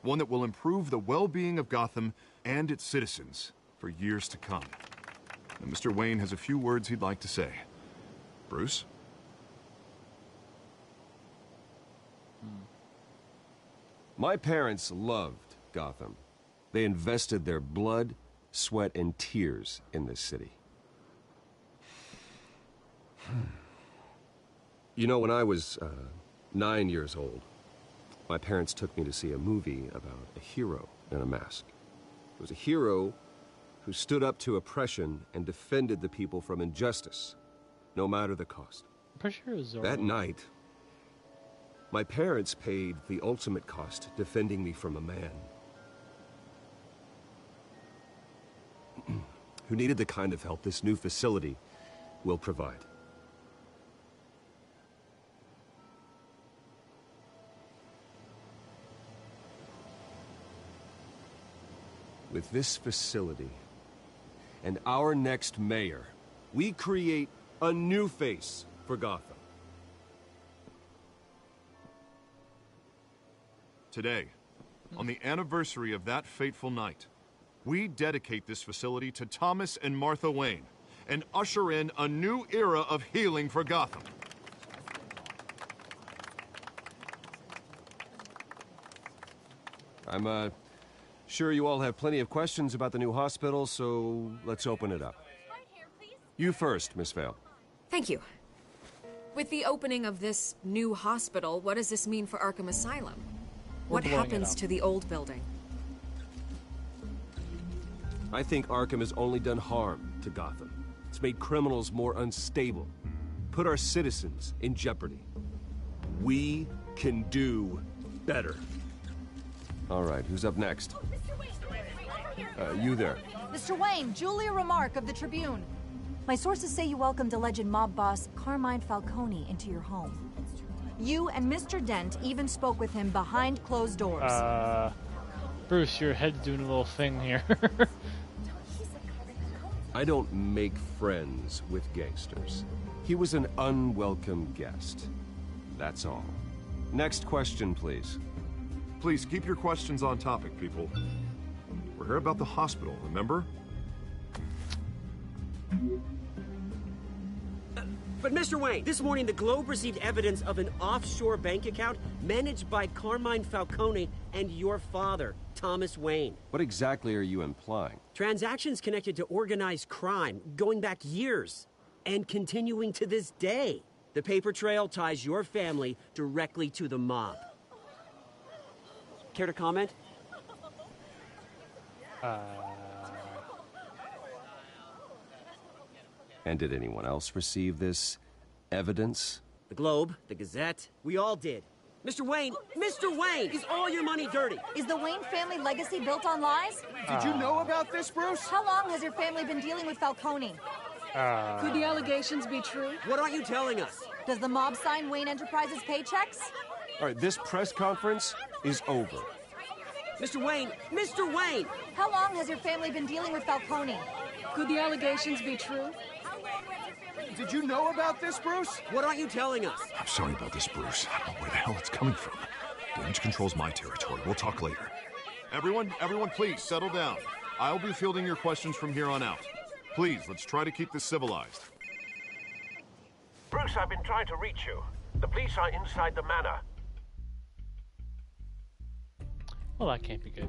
Speaker 10: One that will improve the well-being of Gotham and its citizens for years to come. And Mr. Wayne has a few words he'd like to say. Bruce?
Speaker 7: My parents loved Gotham. They invested their blood, sweat, and tears in this city. You know, when I was 9 years old, my parents took me to see a movie about a hero in a mask. It was a hero who stood up to oppression and defended the people from injustice, no matter the cost.
Speaker 1: I'm pretty sure it was Zorro.
Speaker 7: That night, my parents paid the ultimate cost defending me from a man who needed the kind of help this new facility will provide. With this facility and our next mayor, we create a new face for Gotham.
Speaker 10: Today, on the anniversary of that fateful night, we dedicate this facility to Thomas and Martha Wayne and usher in a new era of healing for Gotham.
Speaker 7: I'm sure you all have plenty of questions about the new hospital, so let's open it up. You first, Miss Vale.
Speaker 14: Thank you. With the opening of this new hospital, what does this mean for Arkham Asylum? What happens to the old building?
Speaker 7: I think Arkham has only done harm to Gotham. It's made criminals more unstable, put our citizens in jeopardy. We can do better. All right, who's up next? You there.
Speaker 18: Mr. Wayne, Julia Remark of the Tribune. My sources say you welcomed alleged mob boss Carmine Falcone into your home. You and Mr. Dent even spoke with him behind closed doors.
Speaker 1: Bruce, your head's doing a little thing here.
Speaker 7: I don't make friends with gangsters. He was an unwelcome guest. That's all. Next question, please.
Speaker 10: Please keep your questions on topic, people. We're here about the hospital, remember?
Speaker 2: But Mr. Wayne, this morning the Globe received evidence of an offshore bank account managed by Carmine Falcone and your father, Thomas Wayne.
Speaker 7: What exactly are you implying?
Speaker 2: Transactions connected to organized crime going back years and continuing to this day. The paper trail ties your family directly to the mob. Care to comment?
Speaker 7: And did anyone else receive this evidence?
Speaker 2: The Globe, the Gazette, we all did. Mr. Wayne, is all your money dirty?
Speaker 18: Is the Wayne family legacy built on lies?
Speaker 10: Did you know about this, Bruce?
Speaker 18: How long has your family been dealing with Falcone?
Speaker 19: Could the allegations be true?
Speaker 2: What aren't you telling us?
Speaker 18: Does the mob sign Wayne Enterprises paychecks?
Speaker 7: All right, this press conference is over.
Speaker 2: Mr. Wayne!
Speaker 18: How long has your family been dealing with Falcone?
Speaker 19: Could the allegations be true?
Speaker 10: Did you know about this, Bruce?
Speaker 2: What aren't you telling us?
Speaker 10: I'm sorry about this, Bruce. I don't know where the hell it's coming from. Damage control's my territory. We'll talk later. Everyone, please, settle down. I'll be fielding your questions from here on out. Please, let's try to keep this civilized.
Speaker 5: Bruce, I've been trying to reach you. The police are inside the manor.
Speaker 1: Well, that can't be good.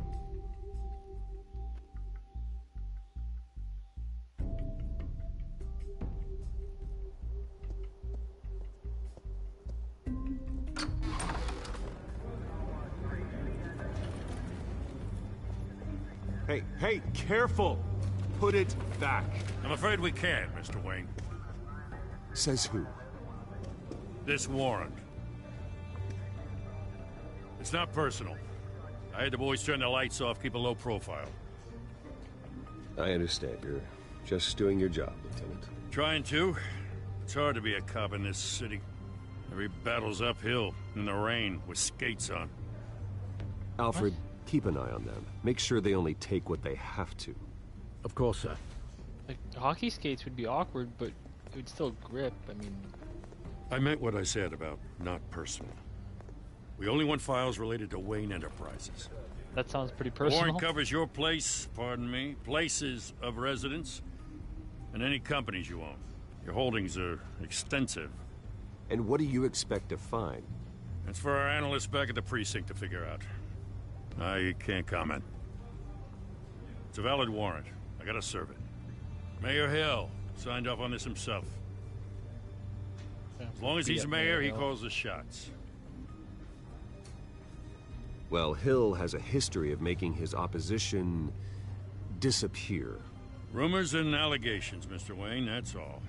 Speaker 10: Hey, careful! Put it back.
Speaker 12: I'm afraid we can't, Mr. Wayne.
Speaker 7: Says who?
Speaker 12: This warrant. It's not personal. I had the boys turn the lights off, keep a low profile.
Speaker 7: I understand. You're just doing your job, Lieutenant.
Speaker 12: Trying to. It's hard to be a cop in this city. Every battle's uphill, in the rain, with skates on.
Speaker 7: Alfred, keep an eye on them. Make sure they only take what they have to.
Speaker 5: Of course, sir.
Speaker 1: Like, hockey skates would be awkward, but it would still grip. I mean...
Speaker 12: I meant what I said about not personal. We only want files related to Wayne Enterprises.
Speaker 1: That sounds pretty personal.
Speaker 12: Warrant covers your place, pardon me, places of residence, and any companies you own. Your holdings are extensive.
Speaker 7: And what do you expect to find?
Speaker 12: It's for our analysts back at the precinct to figure out. I can't comment. It's a valid warrant. I gotta serve it. Mayor Hill signed off on this himself. As long as he's mayor, he calls the shots.
Speaker 7: Well, Hill has a history of making his opposition disappear.
Speaker 12: Rumors and allegations, Mr. Wayne, that's all.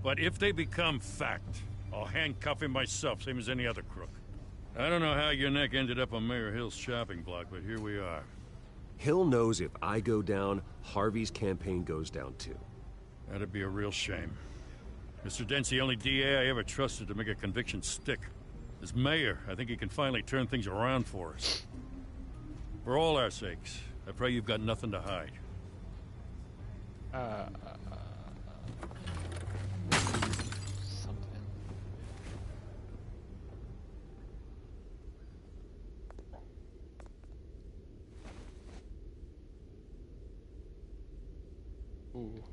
Speaker 12: But if they become fact, I'll handcuff him myself, same as any other crook. I don't know how your neck ended up on Mayor Hill's shopping block, but here we are.
Speaker 7: Hill knows if I go down, Harvey's campaign goes down too.
Speaker 12: That'd be a real shame. Mr. Dent's the only DA I ever trusted to make a conviction stick. As mayor, I think he can finally turn things around for us. For all our sakes, I pray you've got nothing to hide.
Speaker 1: Something. Ooh.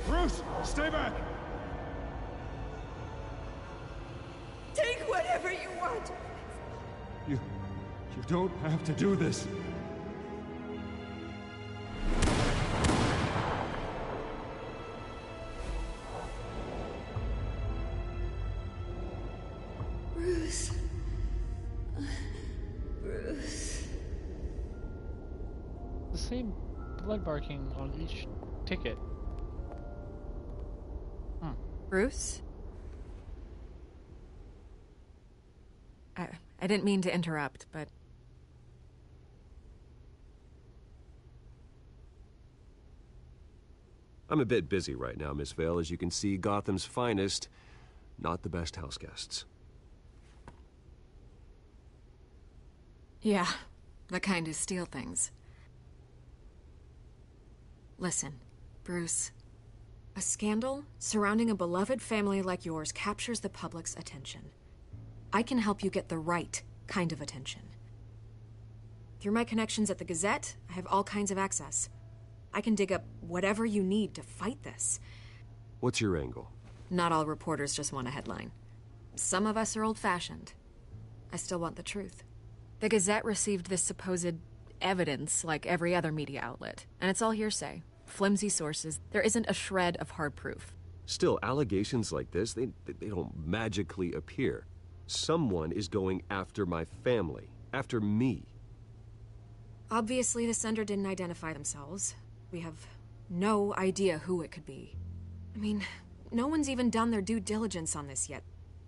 Speaker 10: Bruce, stay back!
Speaker 13: Take whatever you want.
Speaker 10: You don't have to do this.
Speaker 13: Bruce. Bruce.
Speaker 1: The same blood marking on each ticket.
Speaker 14: Bruce? I didn't mean to interrupt, but...
Speaker 7: I'm a bit busy right now, Miss Vale. As you can see, Gotham's finest, not the best house guests.
Speaker 14: Yeah, the kind who steal things. Listen, Bruce, A scandal surrounding a beloved family like yours captures the public's attention. I can help you get the right kind of attention. Through my connections at the Gazette, I have all kinds of access. I can dig up whatever you need to fight this.
Speaker 7: What's your angle?
Speaker 14: Not all reporters just want a headline. Some of us are old-fashioned. I still want the truth. The Gazette received this supposed evidence like every other media outlet, and it's all hearsay. Flimsy sources. There isn't a shred of hard proof.
Speaker 7: Still, allegations like this, they don't magically appear. Someone is going after my family, after me.
Speaker 14: Obviously, the sender didn't identify themselves. We have no idea who it could be. I mean, no one's even done their due diligence on this yet.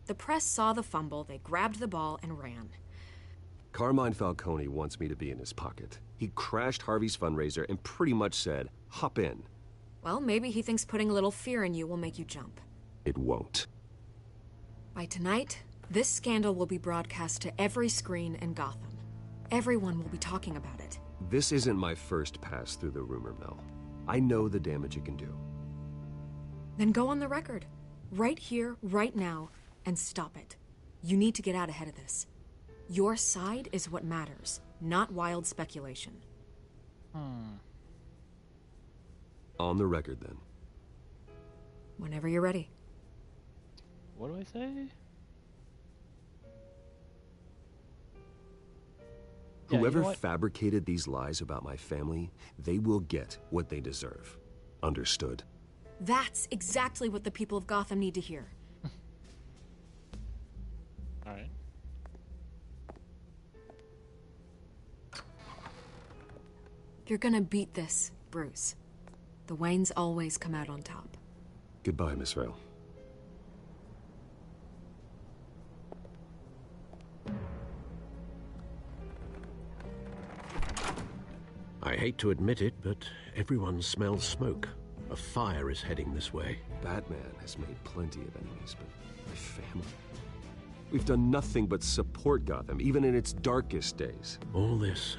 Speaker 14: The press saw the fumble, they grabbed the ball and ran.
Speaker 7: Carmine Falcone wants me to be in his pocket. He crashed Harvey's fundraiser and pretty much said, hop in.
Speaker 14: Well, maybe he thinks putting a little fear in you will make you jump.
Speaker 7: It won't.
Speaker 14: By tonight, this scandal will be broadcast to every screen in Gotham. Everyone will be talking about it.
Speaker 7: This isn't my first pass through the rumor mill. I know the damage it can do.
Speaker 14: Then go on the record. Right here, right now, and stop it. You need to get out ahead of this. Your side is what matters, not wild speculation.
Speaker 7: On the record, then.
Speaker 14: Whenever you're ready.
Speaker 1: What do I say?
Speaker 7: Whoever fabricated these lies about my family, they will get what they deserve. Understood?
Speaker 14: That's exactly what the people of Gotham need to hear.
Speaker 1: All right.
Speaker 14: You're gonna beat this, Bruce. The Waynes always come out on top.
Speaker 7: Goodbye, Miss Vale.
Speaker 5: I hate to admit it, but everyone smells smoke. A fire is heading this way.
Speaker 7: Batman has made plenty of enemies, but my family... We've done nothing but support Gotham, even in its darkest days.
Speaker 5: All this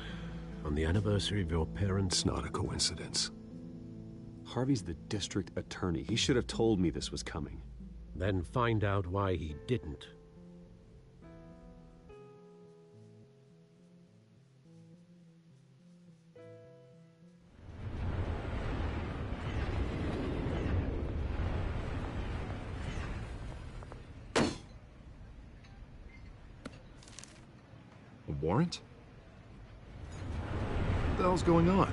Speaker 5: on the anniversary of your parents'...
Speaker 7: It's not a coincidence. Harvey's the district attorney. He should have told me this was coming.
Speaker 5: Then find out why he didn't.
Speaker 10: A warrant? What the hell's going on?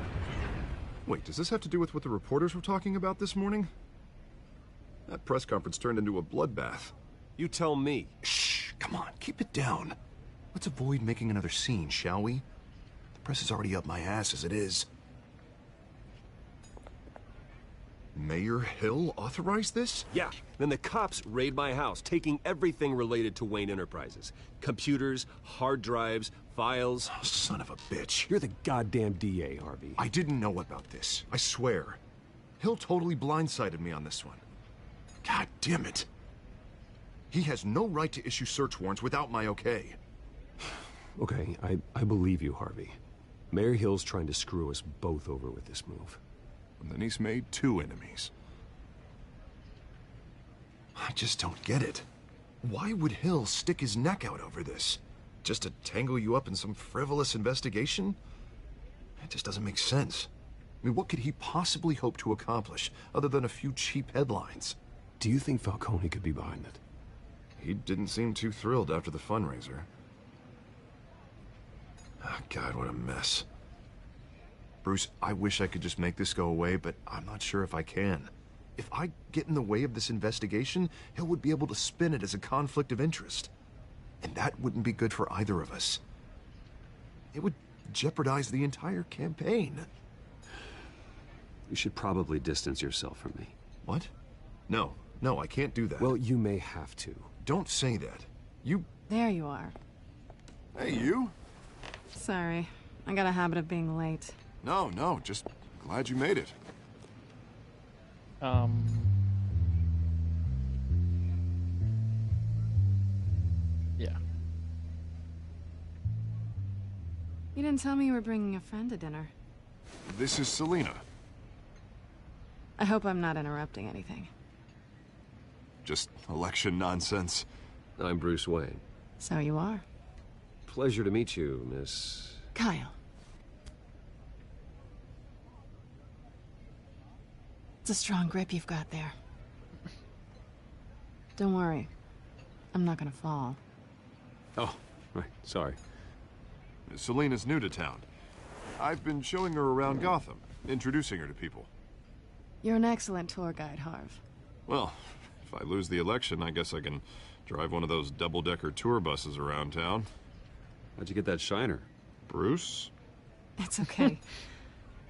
Speaker 10: Wait, does this have to do with what the reporters were talking about this morning? That press conference turned into a bloodbath.
Speaker 7: You tell me.
Speaker 10: Shh, come on, keep it down. Let's avoid making another scene, shall we? The press is already up my ass as it is. Mayor Hill authorized this?
Speaker 7: Yeah. Then the cops raid my house, taking everything related to Wayne Enterprises. Computers, hard drives, files.
Speaker 10: Oh, son of a bitch.
Speaker 7: You're the goddamn DA, Harvey.
Speaker 10: I didn't know about this. I swear. Hill totally blindsided me on this one. God damn it. He has no right to issue search warrants without my okay.
Speaker 7: Okay, I believe you, Harvey. Mayor Hill's trying to screw us both over with this move.
Speaker 10: And then he's made two enemies. I just don't get it. Why would Hill stick his neck out over this? Just to tangle you up in some frivolous investigation? It just doesn't make sense. I mean, what could he possibly hope to accomplish other than a few cheap headlines?
Speaker 7: Do you think Falcone could be behind it?
Speaker 10: He didn't seem too thrilled after the fundraiser. Oh, God, what a mess. Bruce, I wish I could just make this go away, but I'm not sure if I can. If I get in the way of this investigation, Hill would be able to spin it as a conflict of interest. And that wouldn't be good for either of us. It would jeopardize the entire campaign.
Speaker 7: You should probably distance yourself from me.
Speaker 10: What? No, I can't do that.
Speaker 7: Well, you may have to.
Speaker 10: Don't say that. You...
Speaker 18: There you are.
Speaker 10: Hey, you?
Speaker 18: Sorry. I got a habit of being late.
Speaker 10: No, just glad you made it.
Speaker 1: Yeah.
Speaker 18: You didn't tell me you were bringing a friend to dinner.
Speaker 10: This is Selena.
Speaker 8: I hope I'm not interrupting anything.
Speaker 10: Just election nonsense.
Speaker 7: I'm Bruce Wayne.
Speaker 8: So you are.
Speaker 7: Pleasure to meet you, Miss...
Speaker 8: Kyle. It's a strong grip you've got there. Don't worry. I'm not gonna fall.
Speaker 7: Oh, right, sorry.
Speaker 10: Selena's new to town. I've been showing her around Gotham, introducing her to people.
Speaker 8: You're an excellent tour guide, Harv.
Speaker 10: Well, if I lose the election, I guess I can drive one of those double-decker tour buses around town.
Speaker 7: How'd you get that shiner?
Speaker 10: Bruce?
Speaker 8: It's okay.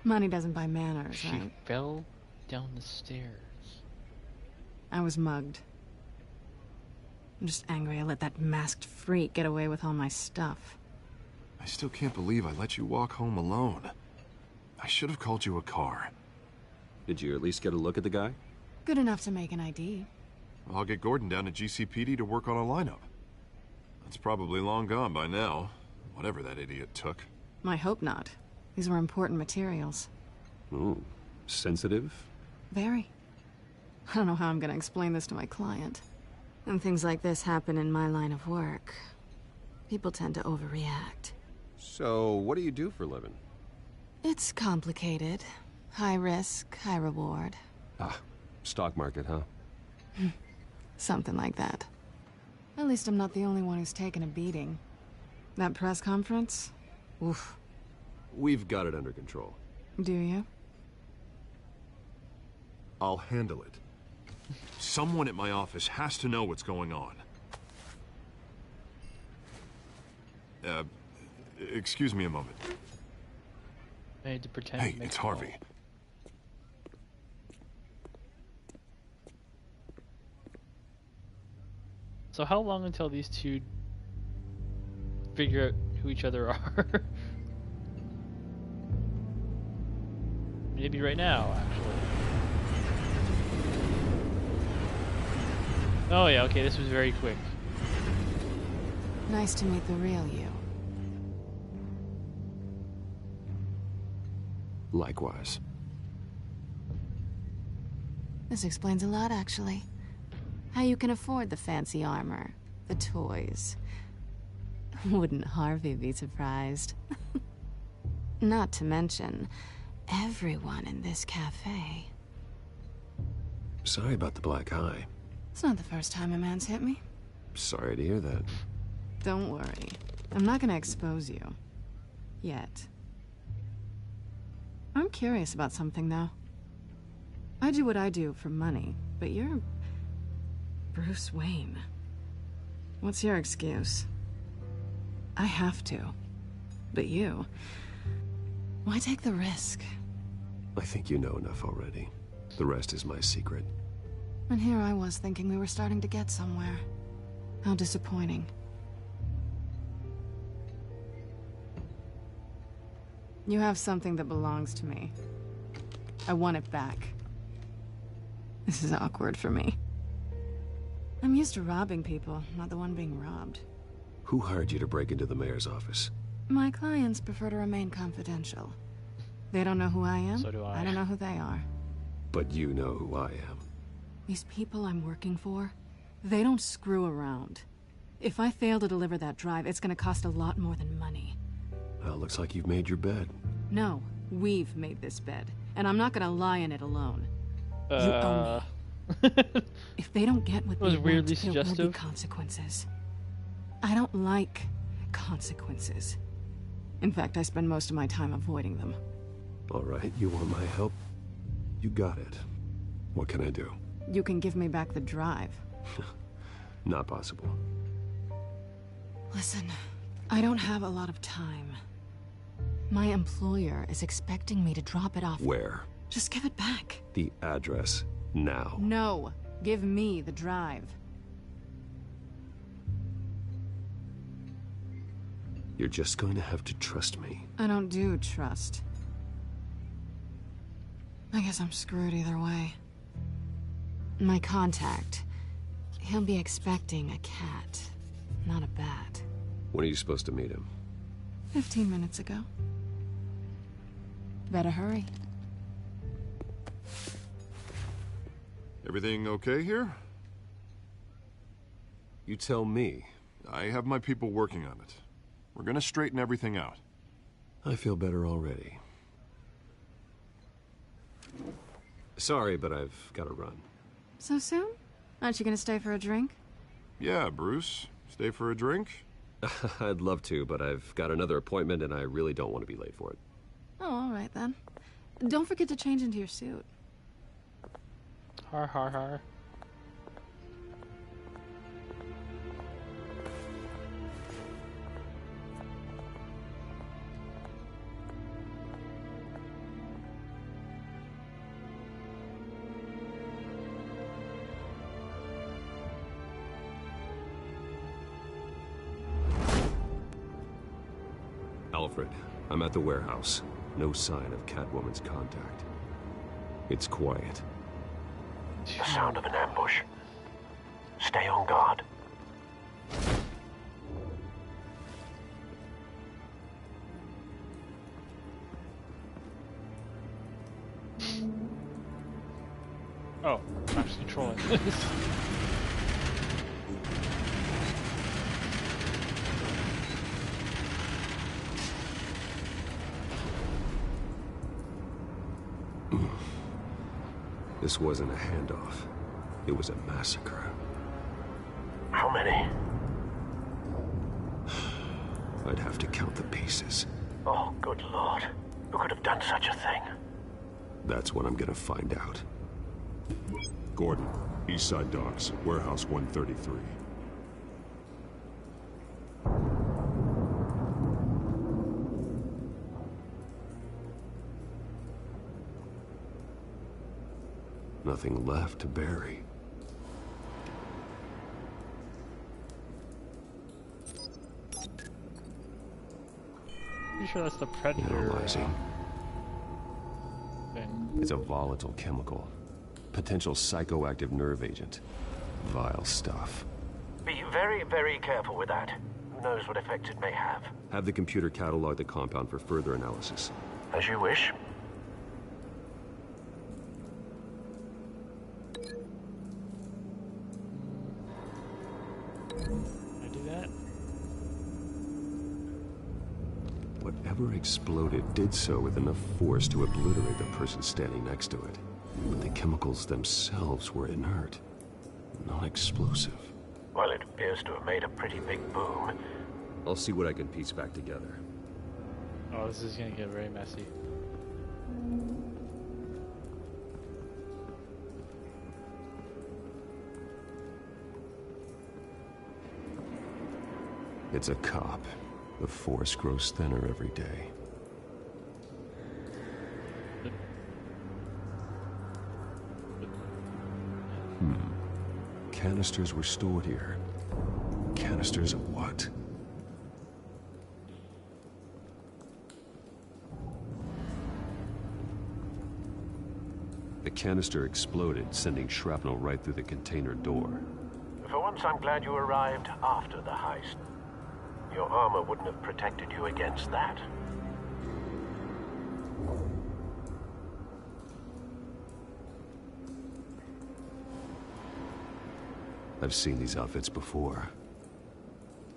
Speaker 8: Money doesn't buy manners,
Speaker 1: She
Speaker 8: right?
Speaker 1: fell down the stairs.
Speaker 8: I was mugged. I'm just angry I let that masked freak get away with all my stuff.
Speaker 10: I still can't believe I let you walk home alone. I should have called you a car.
Speaker 7: Did you at least get a look at the guy?
Speaker 8: Good enough to make an ID.
Speaker 10: I'll get Gordon down to GCPD to work on a lineup. That's probably long gone by now, whatever that idiot took.
Speaker 8: I hope not. These were important materials.
Speaker 7: Ooh, sensitive?
Speaker 8: Very. I don't know how I'm gonna explain this to my client. When things like this happen in my line of work, people tend to overreact.
Speaker 7: So, what do you do for a living?
Speaker 8: It's complicated. High risk, high reward.
Speaker 7: Ah, stock market, huh?
Speaker 8: Something like that. At least I'm not the only one who's taken a beating. That press conference? Oof.
Speaker 7: We've got it under control.
Speaker 8: Do you?
Speaker 10: I'll handle it. Someone at my office has to know what's going on. Excuse me a moment.
Speaker 1: I need to pretend
Speaker 10: Hey,
Speaker 1: to make
Speaker 10: it's
Speaker 1: a call.
Speaker 10: Harvey.
Speaker 1: So how long until these two figure out who each other are? Maybe right now, actually. Oh yeah, okay, this was very quick.
Speaker 8: Nice to meet the real you.
Speaker 7: Likewise.
Speaker 8: This explains a lot, actually. How you can afford the fancy armor, the toys. Wouldn't Harvey be surprised? Not to mention, everyone in this cafe.
Speaker 7: Sorry about the black eye.
Speaker 8: It's not the first time a man's hit me.
Speaker 7: Sorry to hear that.
Speaker 8: Don't worry. I'm not gonna expose you. Yet. I'm curious about something, though. I do what I do for money, but you're... Bruce Wayne. What's your excuse? I have to. But you... Why take the risk?
Speaker 7: I think you know enough already. The rest is my secret.
Speaker 8: And here I was thinking we were starting to get somewhere. How disappointing. You have something that belongs to me. I want it back. This is awkward for me. I'm used to robbing people, not the one being robbed.
Speaker 7: Who hired you to break into the mayor's office?
Speaker 8: My clients prefer to remain confidential. They don't know who I am.
Speaker 1: So do I.
Speaker 8: I don't know who they are.
Speaker 7: But you know who I am.
Speaker 8: These people I'm working for, they don't screw around. If I fail to deliver that drive, it's gonna cost a lot more than money.
Speaker 7: Well, looks like you've made your bed.
Speaker 8: No, we've made this bed, and I'm not gonna lie in it alone. You owe me. If they don't get what
Speaker 1: That was
Speaker 8: they
Speaker 1: weirdly
Speaker 8: want, there will be
Speaker 1: suggestive.
Speaker 8: consequences. I don't like consequences. In fact, I spend most of my time avoiding them.
Speaker 7: All right, you want my help? You got it. What can I do?
Speaker 8: You can give me back the drive.
Speaker 7: Not possible.
Speaker 8: Listen, I don't have a lot of time. My employer is expecting me to drop it off.
Speaker 7: Where?
Speaker 8: Just give it back.
Speaker 7: The address, now.
Speaker 8: No, give me the drive.
Speaker 7: You're just going to have to trust me.
Speaker 8: I don't do trust. I guess I'm screwed either way. My contact, he'll be expecting a cat, not a bat.
Speaker 7: When are you supposed to meet him?
Speaker 8: 15 minutes ago. Better hurry.
Speaker 10: Everything okay here?
Speaker 7: You tell me.
Speaker 10: I have my people working on it. We're gonna straighten everything out.
Speaker 7: I feel better already. Sorry, but I've got to run.
Speaker 8: So soon? Aren't you gonna stay for a drink?
Speaker 10: Yeah, Bruce. Stay for a drink?
Speaker 7: I'd love to, but I've got another appointment and I really don't want to be late for it.
Speaker 8: Oh, all right then. Don't forget to change into your suit.
Speaker 1: Har har har.
Speaker 7: Alfred, I'm at the warehouse. No sign of Catwoman's contact. It's quiet.
Speaker 5: The sound of an ambush. Stay on guard.
Speaker 1: Oh, I'm actually controlling this.
Speaker 7: This wasn't a handoff. It was a massacre.
Speaker 5: How many?
Speaker 7: I'd have to count the pieces.
Speaker 5: Oh, good Lord. Who could have done such a thing?
Speaker 7: That's what I'm gonna find out.
Speaker 3: Gordon, Eastside Docks, Warehouse 133.
Speaker 7: Nothing left to bury.
Speaker 1: Pretty sure that's the Predator
Speaker 7: Analyzing.
Speaker 1: thing.
Speaker 7: It's a volatile chemical. Potential psychoactive nerve agent. Vile stuff.
Speaker 5: Be very, very careful with that. Who knows what effect it may have.
Speaker 7: Have the computer catalog the compound for further analysis.
Speaker 5: As you wish.
Speaker 7: Whatever exploded did so with enough force to obliterate the person standing next to it. But the chemicals themselves were inert, non-explosive.
Speaker 5: Well, it appears to have made a pretty big boom.
Speaker 7: I'll see what I can piece back together.
Speaker 1: Oh, this is gonna get very messy.
Speaker 7: It's a cop. The force grows thinner every day. Canisters were stored here. Canisters of what? The canister exploded, sending shrapnel right through the container door.
Speaker 5: For once, I'm glad you arrived after the heist. Your armor wouldn't have protected you against that.
Speaker 7: I've seen these outfits before.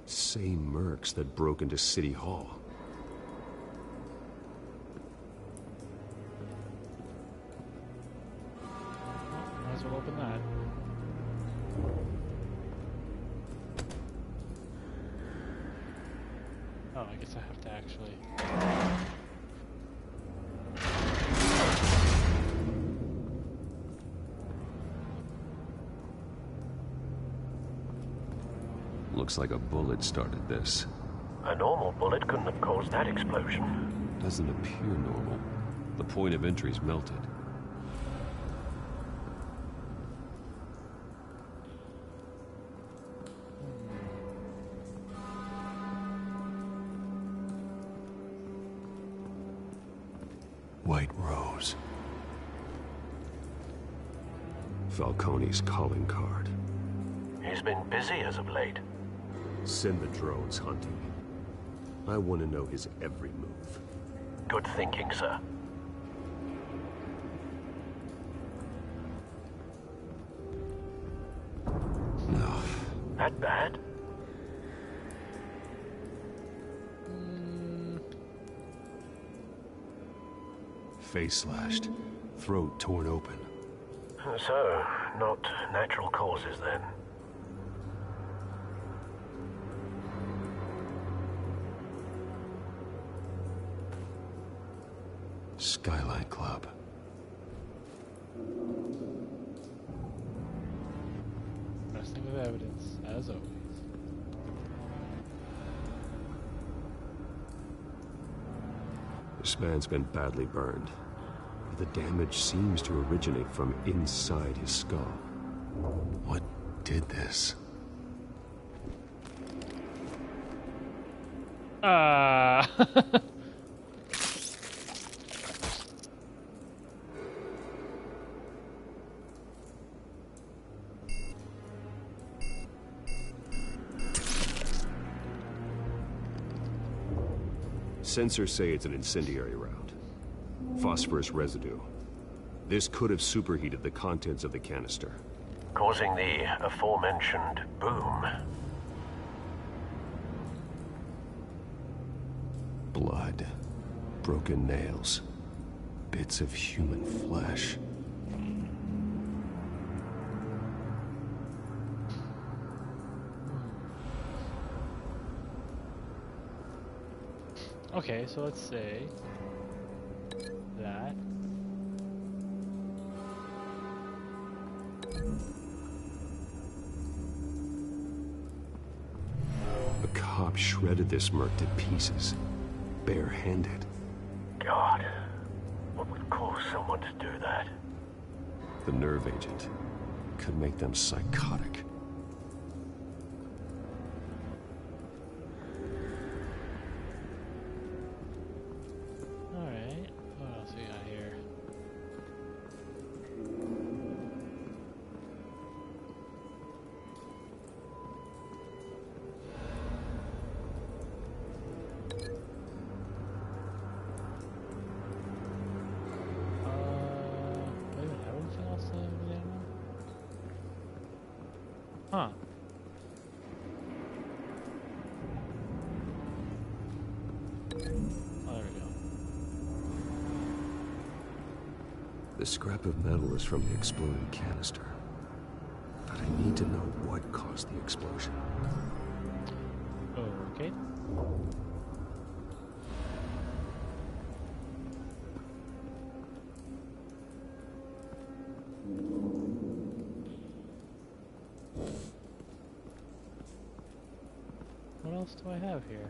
Speaker 7: Same mercs that broke into City Hall.
Speaker 1: Might as well open that. Oh, I guess I have to actually...
Speaker 7: Looks like a bullet started this.
Speaker 5: A normal bullet couldn't have caused that explosion.
Speaker 7: Doesn't appear normal. The point of entry's melted. White Rose. Falcone's calling card.
Speaker 5: He's been busy as of late.
Speaker 7: Send the drones hunting. I want to know his every move.
Speaker 5: Good thinking, sir. That bad?
Speaker 3: Face slashed, throat torn open.
Speaker 5: So, not natural causes then?
Speaker 3: Skyline Club.
Speaker 1: Wrestling with evidence, as always.
Speaker 3: This man's been badly burned. The damage seems to originate from inside his skull. What did this? Sensors say it's an incendiary round. Phosphorus residue. This could have superheated the contents of the canister,
Speaker 5: Causing the aforementioned boom.
Speaker 3: blood, broken nails, bits of human flesh.
Speaker 1: Okay, so let's say that.
Speaker 3: A cop shredded this merc to pieces, barehanded.
Speaker 5: God, what would cause someone to do that?
Speaker 3: The nerve agent could make them psychotic.
Speaker 1: Alright, what else we got here? Wait a minute, everything else over there now? Huh. Oh, there we go.
Speaker 3: The scrap of metal is from the exploded canister. But I need to know what caused the explosion.
Speaker 1: Okay. What else do I have here?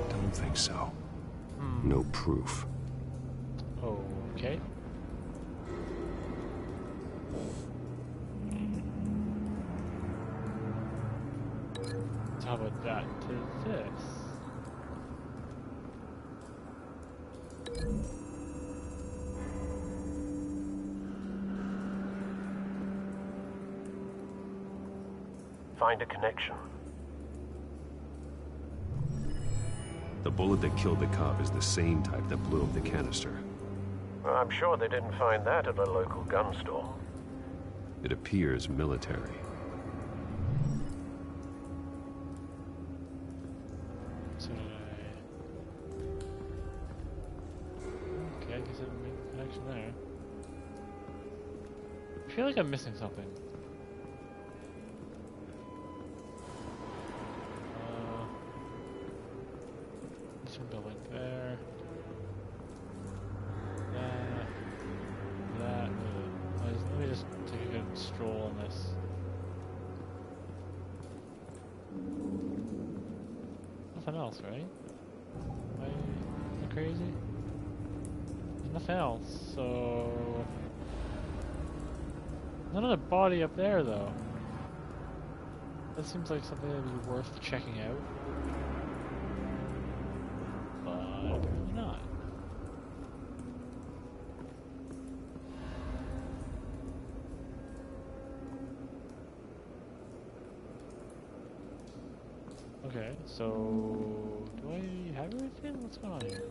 Speaker 3: Don't think so. No proof.
Speaker 1: Okay. How about that to this?
Speaker 5: Find a connection.
Speaker 3: The bullet that killed the cop is the same type that blew up the canister.
Speaker 5: Well, I'm sure they didn't find that at a local gun store.
Speaker 3: It appears military.
Speaker 1: So did I... Okay, I guess I didn't make a connection there. I feel like I'm missing something. Some building there. That. Let me just take a good stroll on this. Nothing else, right? Am I crazy? There's nothing else, so... None of the body up there, though. That seems like something that would be worth checking out. Apparently not. Okay, so do I have everything? What's going on here?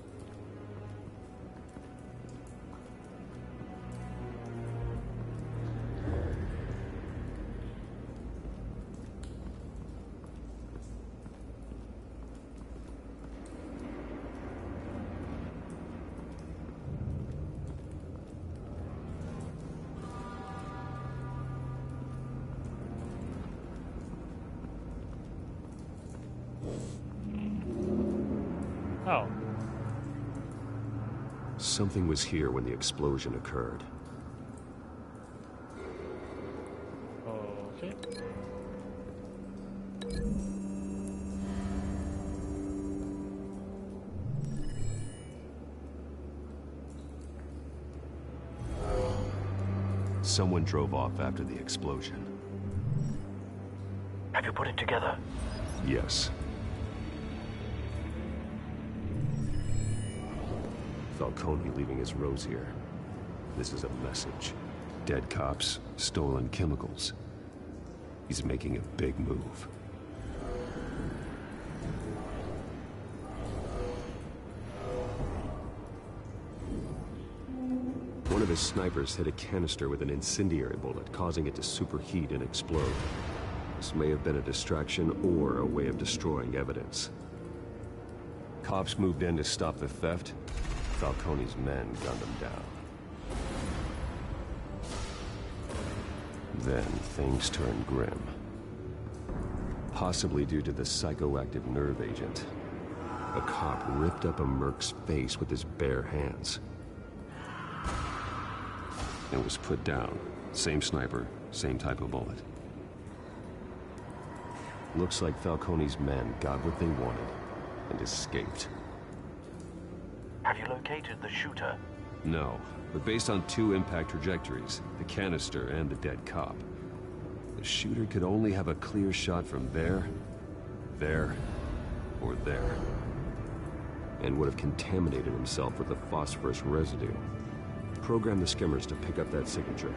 Speaker 1: Oh.
Speaker 7: Something was here when the explosion occurred.
Speaker 1: Okay.
Speaker 7: Someone drove off after the explosion.
Speaker 20: Have you put it together?
Speaker 7: Yes. Falcone leaving his rose here. This is a message. Dead cops, stolen chemicals. He's making a big move. One of his snipers hit a canister with an incendiary bullet, causing it to superheat and explode. This may have been a distraction or a way of destroying evidence. Cops moved in to stop the theft. Falcone's men gunned him down. Then things turned grim. Possibly due to the psychoactive nerve agent. A cop ripped up a merc's face with his bare hands. And was put down. Same sniper, same type of bullet. Looks like Falcone's men got what they wanted and escaped.
Speaker 20: Have you located the shooter?
Speaker 7: No, but based on two impact trajectories, the canister and the dead cop, the shooter could only have a clear shot from there, or there. And would have contaminated himself with the phosphorus residue. Program the skimmers to pick up that signature.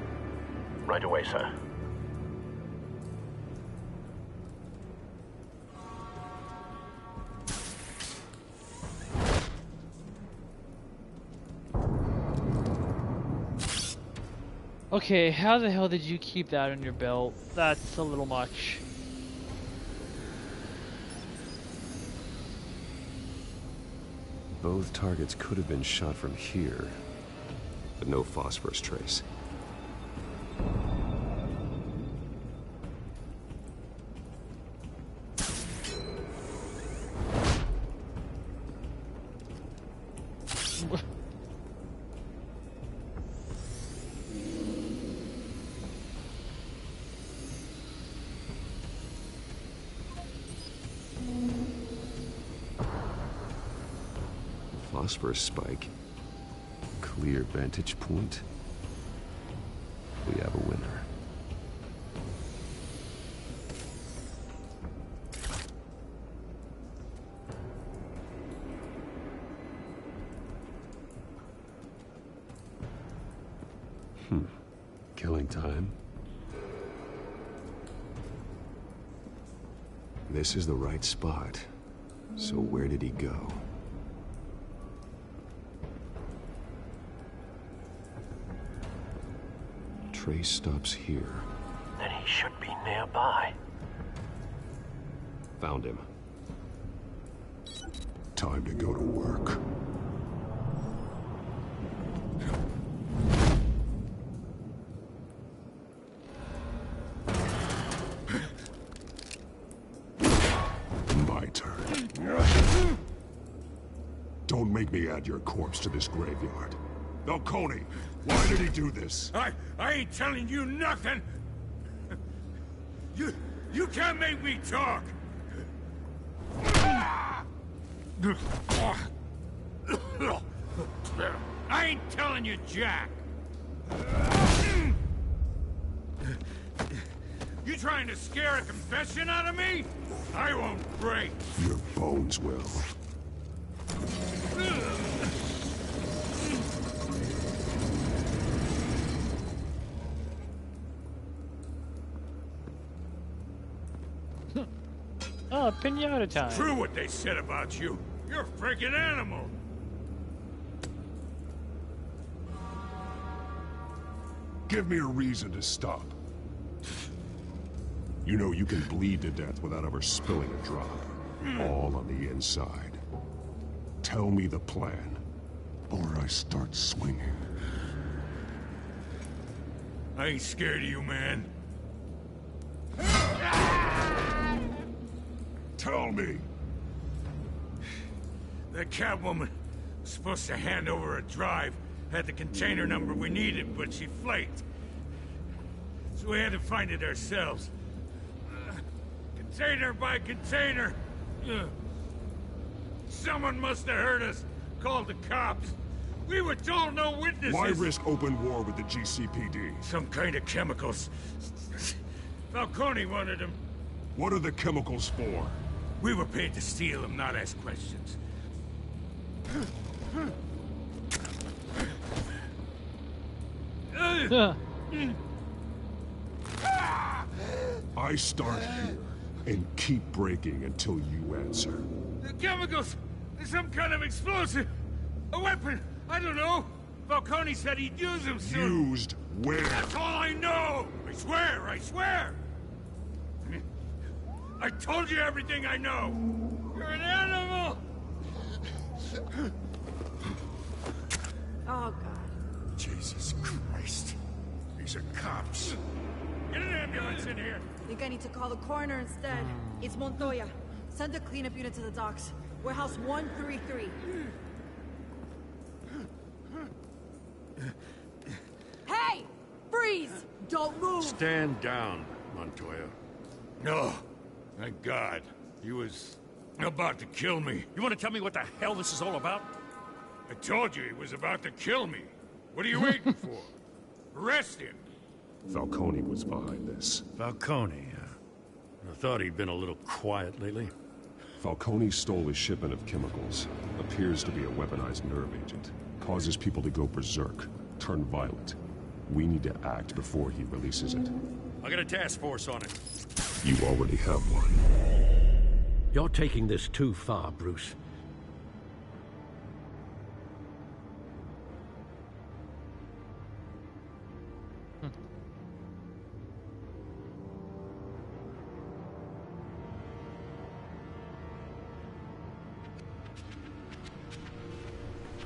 Speaker 20: Right away, sir.
Speaker 1: Okay, how the hell did you keep that on your belt? That's a little much.
Speaker 7: Both targets could have been shot from here, but no phosphorus trace. Phosphorus spike. Clear vantage point. We have a winner. Killing time. This is the right spot. So where did he go? Trace stops here.
Speaker 20: Then he should be nearby.
Speaker 7: Found him.
Speaker 3: Time to go to work. My turn. Don't make me add your corpse to this graveyard. Falcone, why did he do this?
Speaker 12: I ain't telling you nothing! You can't make me talk! I ain't telling you jack! You trying to scare a confession out of me? I won't break!
Speaker 3: Your bones will.
Speaker 1: Oh, pinata time.
Speaker 12: It's true what they said about you. You're a freaking animal.
Speaker 3: Give me a reason to stop. You know you can bleed to death without ever spilling a drop. All on the inside. Tell me the plan, or I start swinging.
Speaker 12: I ain't scared of you, man.
Speaker 3: Tell me.
Speaker 12: That Catwoman was supposed to hand over a drive, had the container number we needed, but she flaked. So we had to find it ourselves. Container by container. Someone must have heard us, called the cops. We were told no witnesses.
Speaker 3: Why risk open war with the GCPD?
Speaker 12: Some kind of chemicals. Falcone wanted them.
Speaker 3: What are the chemicals for?
Speaker 12: We were paid to steal them, not ask questions.
Speaker 3: I start here and keep breaking until you answer.
Speaker 12: The chemicals! Some kind of explosive! A weapon! I don't know! Falcone said he'd use them soon!
Speaker 3: Used where?
Speaker 12: That's all I know! I swear! I swear! I told you everything I know! You're an animal!
Speaker 11: Oh, God.
Speaker 3: Jesus Christ. These are cops.
Speaker 12: Get an ambulance in here!
Speaker 18: I think I need to call the coroner instead. It's Montoya. Send a cleanup unit to the docks. Warehouse 133. Hey! Freeze! Don't move!
Speaker 12: Stand down, Montoya. No. Thank God. He was about to kill me.
Speaker 21: You want to tell me what the hell this is all about?
Speaker 12: I told you he was about to kill me. What are you waiting for? Arrest him.
Speaker 3: Falcone was behind this.
Speaker 22: Falcone, I thought he'd been a little quiet lately.
Speaker 3: Falcone stole a shipment of chemicals. Appears to be a weaponized nerve agent. Causes people to go berserk, turn violent. We need to act before he releases it.
Speaker 21: I got a task force on it.
Speaker 3: You already have one.
Speaker 5: You're taking this too far, Bruce.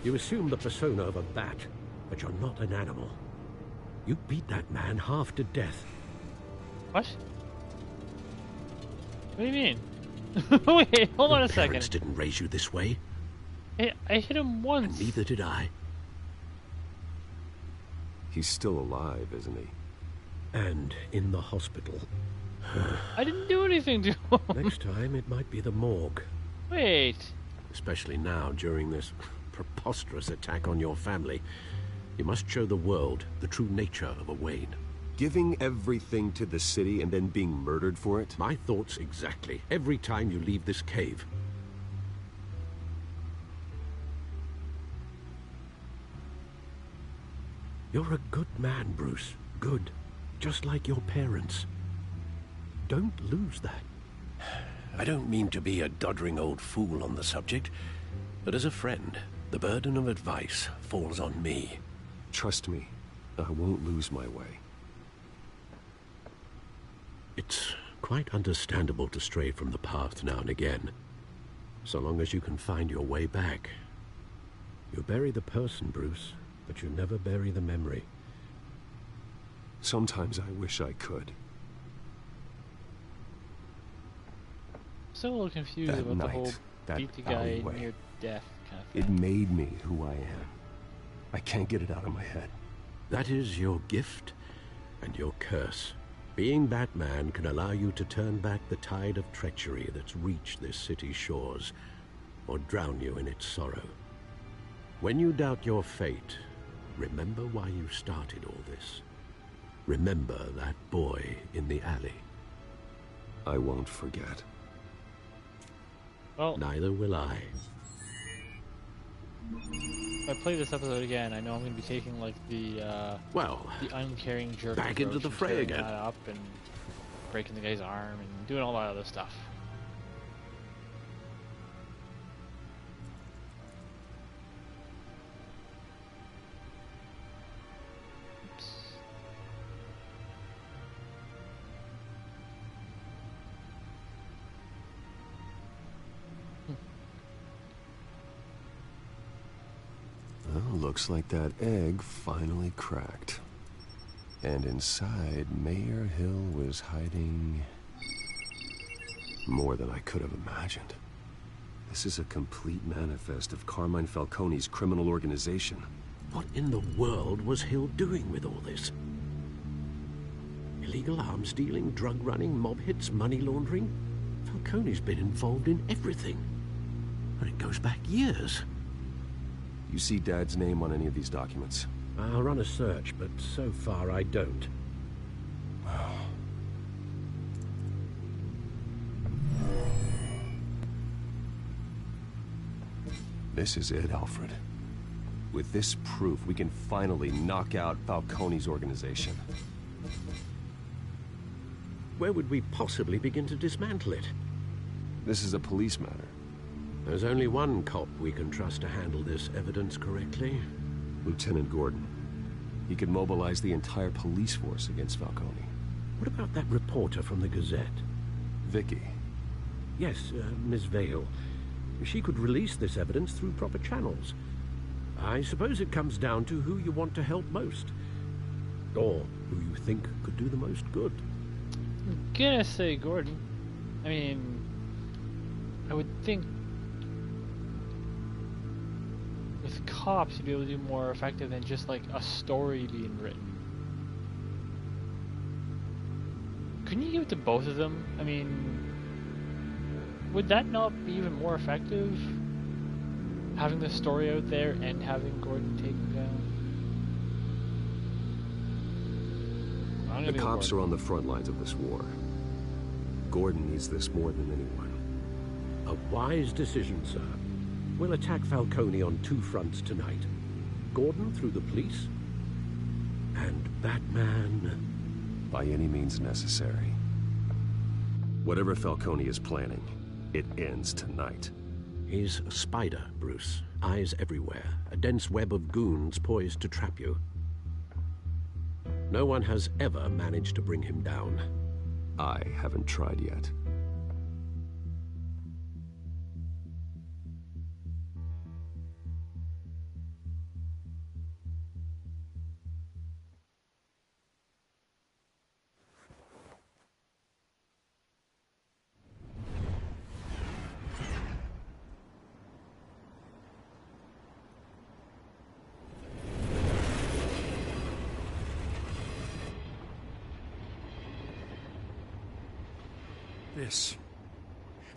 Speaker 5: You assume the persona of a bat, but you're not an animal. You beat that man half to death.
Speaker 1: What? What do you mean? Wait, hold on a second.
Speaker 5: Your parents didn't raise you this way.
Speaker 1: I hit him once.
Speaker 5: And neither did I.
Speaker 7: He's still alive, isn't he?
Speaker 5: And in the hospital.
Speaker 1: I didn't do anything to him.
Speaker 5: Next time, it might be the morgue.
Speaker 1: Wait.
Speaker 5: Especially now, during this preposterous attack on your family. You must show the world the true nature of a Wayne.
Speaker 7: Giving everything to the city and then being murdered for it?
Speaker 5: My thoughts exactly. Every time you leave this cave. You're a good man, Bruce. Good. Just like your parents. Don't lose that. I don't mean to be a doddering old fool on the subject, but as a friend, the burden of advice falls on me.
Speaker 7: Trust me, I won't lose my way.
Speaker 5: It's quite understandable to stray from the path now and again, so long as you can find your way back. You bury the person, Bruce, but you never bury the memory.
Speaker 7: Sometimes I wish I could.
Speaker 1: So a little confused
Speaker 7: That
Speaker 1: about
Speaker 7: night,
Speaker 1: the whole
Speaker 7: that
Speaker 1: beat the guy
Speaker 7: alleyway,
Speaker 1: near death kind of thing.
Speaker 7: It made me who I am. I can't get it out of my head.
Speaker 5: That is your gift and your curse. Being Batman can allow you to turn back the tide of treachery that's reached this city's shores, or drown you in its sorrow. When you doubt your fate, remember why you started all this. Remember that boy in the alley.
Speaker 7: I won't forget.
Speaker 1: Well,
Speaker 5: neither will I.
Speaker 1: If I play this episode again, I know I'm going to be taking like the uncaring jerk
Speaker 5: back into
Speaker 1: approach
Speaker 5: the
Speaker 1: and
Speaker 5: fray
Speaker 1: tearing
Speaker 5: again.
Speaker 1: that up and breaking the guy's arm and doing all that other stuff.
Speaker 7: Looks like that egg finally cracked. And inside, Mayor Hill was hiding more than I could have imagined. This is a complete manifest of Carmine Falcone's criminal organization.
Speaker 5: What in the world was Hill doing with all this? Illegal arms dealing, drug running, mob hits, money laundering? Falcone's been involved in everything. And it goes back years.
Speaker 7: You see Dad's name on any of these documents?
Speaker 5: I'll run a search, but so far I don't.
Speaker 7: This is it, Alfred. With this proof, we can finally knock out Falcone's organization.
Speaker 5: Where would we possibly begin to dismantle it?
Speaker 7: This is a police matter.
Speaker 5: There's only one cop we can trust to handle this evidence correctly.
Speaker 7: Lieutenant Gordon. He could mobilize the entire police force against Falcone.
Speaker 5: What about that reporter from the Gazette?
Speaker 7: Vicky.
Speaker 5: Yes, Miss Vale. She could release this evidence through proper channels. I suppose it comes down to who you want to help most. Or who you think could do the most good.
Speaker 1: I'm gonna say Gordon. I mean, I would think with cops you'd be able to do more effective than just like a story being written. Couldn't you give it to both of them? I mean, would that not be even more effective? Having the story out there and having Gordon taken down?
Speaker 7: The cops are on the front lines of this war. Gordon needs this more than anyone.
Speaker 5: A wise decision, sir. We'll attack Falcone on two fronts tonight. Gordon through the police, and Batman...
Speaker 7: by any means necessary. Whatever Falcone is planning, it ends tonight.
Speaker 5: He's a spider, Bruce. Eyes everywhere. A dense web of goons poised to trap you. No one has ever managed to bring him down.
Speaker 7: I haven't tried yet.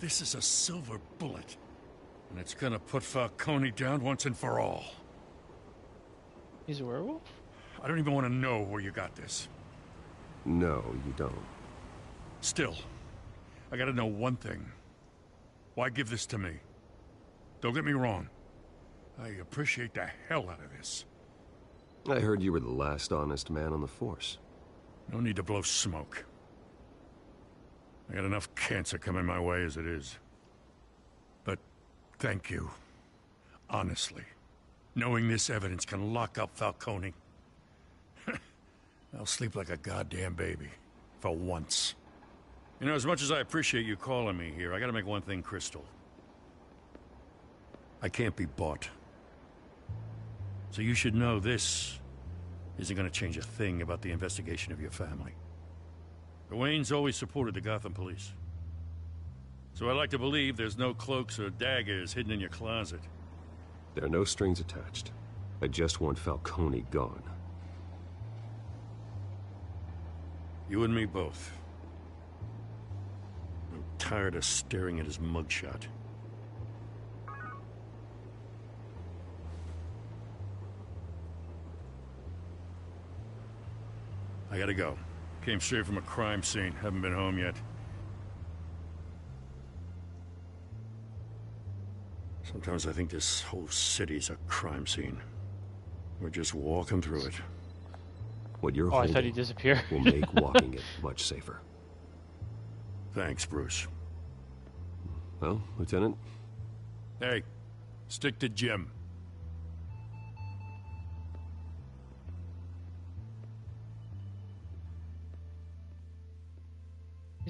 Speaker 12: This is a silver bullet. And it's gonna put Falcone down once and for all.
Speaker 1: He's a werewolf?
Speaker 12: I don't even want to know where you got this.
Speaker 7: No, you don't.
Speaker 12: Still, I gotta know one thing. Why give this to me? Don't get me wrong. I appreciate the hell out of this.
Speaker 7: I heard you were the last honest man on the force.
Speaker 12: No need to blow smoke. I got enough cancer coming my way as it is. But thank you. Honestly. Knowing this evidence can lock up Falcone. I'll sleep like a goddamn baby. For once. You know, as much as I appreciate you calling me here, I gotta make one thing crystal. I can't be bought. So you should know this isn't gonna change a thing about the investigation of your family. The Waynes always supported the Gotham police. So I like to believe there's no cloaks or daggers hidden in your closet.
Speaker 7: There are no strings attached. I just want Falcone gone.
Speaker 12: You and me both. I'm tired of staring at his mugshot. I gotta go. Came straight from a crime scene. Haven't been home yet. Sometimes I think this whole city's a crime scene. We're just walking through it.
Speaker 7: What you're
Speaker 1: I thought
Speaker 7: holding
Speaker 1: he disappeared.
Speaker 7: will make walking it much safer.
Speaker 12: Thanks, Bruce.
Speaker 7: Well, Lieutenant?
Speaker 12: Hey, stick to Jim.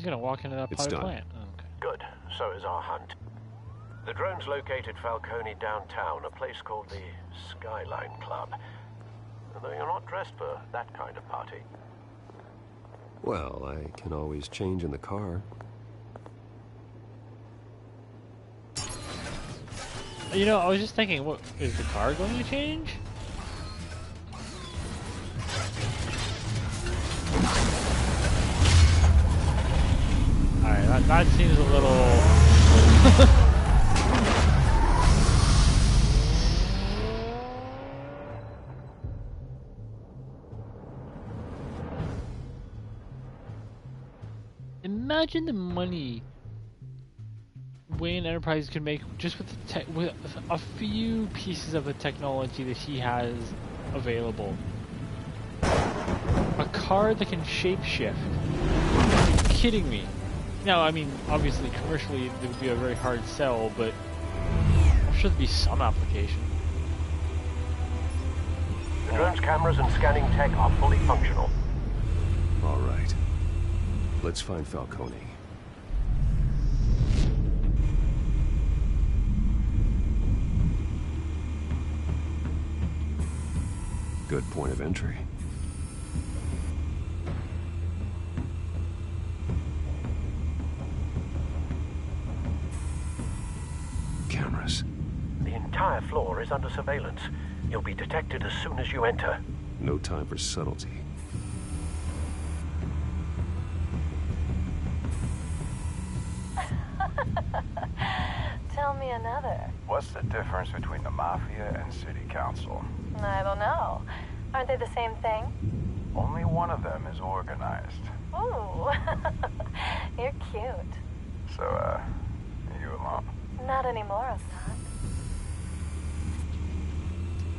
Speaker 1: He's gonna walk into that
Speaker 7: It's
Speaker 1: potted
Speaker 7: done.
Speaker 1: plant. Oh, okay.
Speaker 20: Good. So is our hunt. The drones located Falcone downtown, a place called the Skyline Club. Although you're not dressed for that kind of party.
Speaker 7: Well, I can always change in the car.
Speaker 1: You know, I was just thinking, what is the car going to change? Alright, that seems a little... Imagine the money Wayne Enterprises could make just with with a few pieces of the technology that he has available. A car that can shapeshift. Are you kidding me? Now, I mean, obviously, commercially, it would be a very hard sell, but I'm sure there'd be some application.
Speaker 20: The drone's cameras and scanning tech are fully functional.
Speaker 7: All right. Let's find Falcone. Good point of entry. Cameras.
Speaker 20: The entire floor is under surveillance. You'll be detected as soon as you enter.
Speaker 7: No time for subtlety.
Speaker 4: Tell me another.
Speaker 9: What's the difference between the Mafia and City Council?
Speaker 4: I don't know. Aren't they the same thing?
Speaker 9: Only one of them is organized.
Speaker 4: Ooh, you're cute.
Speaker 9: So, you alone?
Speaker 4: Not anymore, I'm not.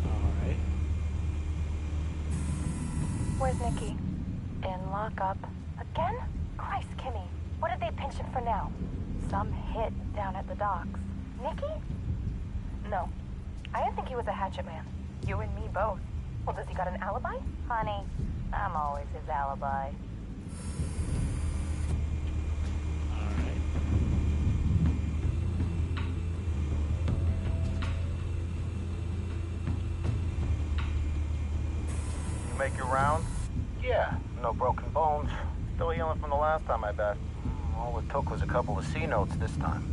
Speaker 1: Alright.
Speaker 4: Where's Nikki? In lockup. Again? Christ, Kimmy. What did they pinch him for now? Some hit down at the docks. Nikki? No. I didn't think he was a hatchet man. You and me both. Well, does he got an alibi? Honey, I'm always his alibi.
Speaker 1: Alright.
Speaker 9: You make your round? Yeah, no broken bones. Still healing from the last time, I bet. All it took was a couple of C notes this time.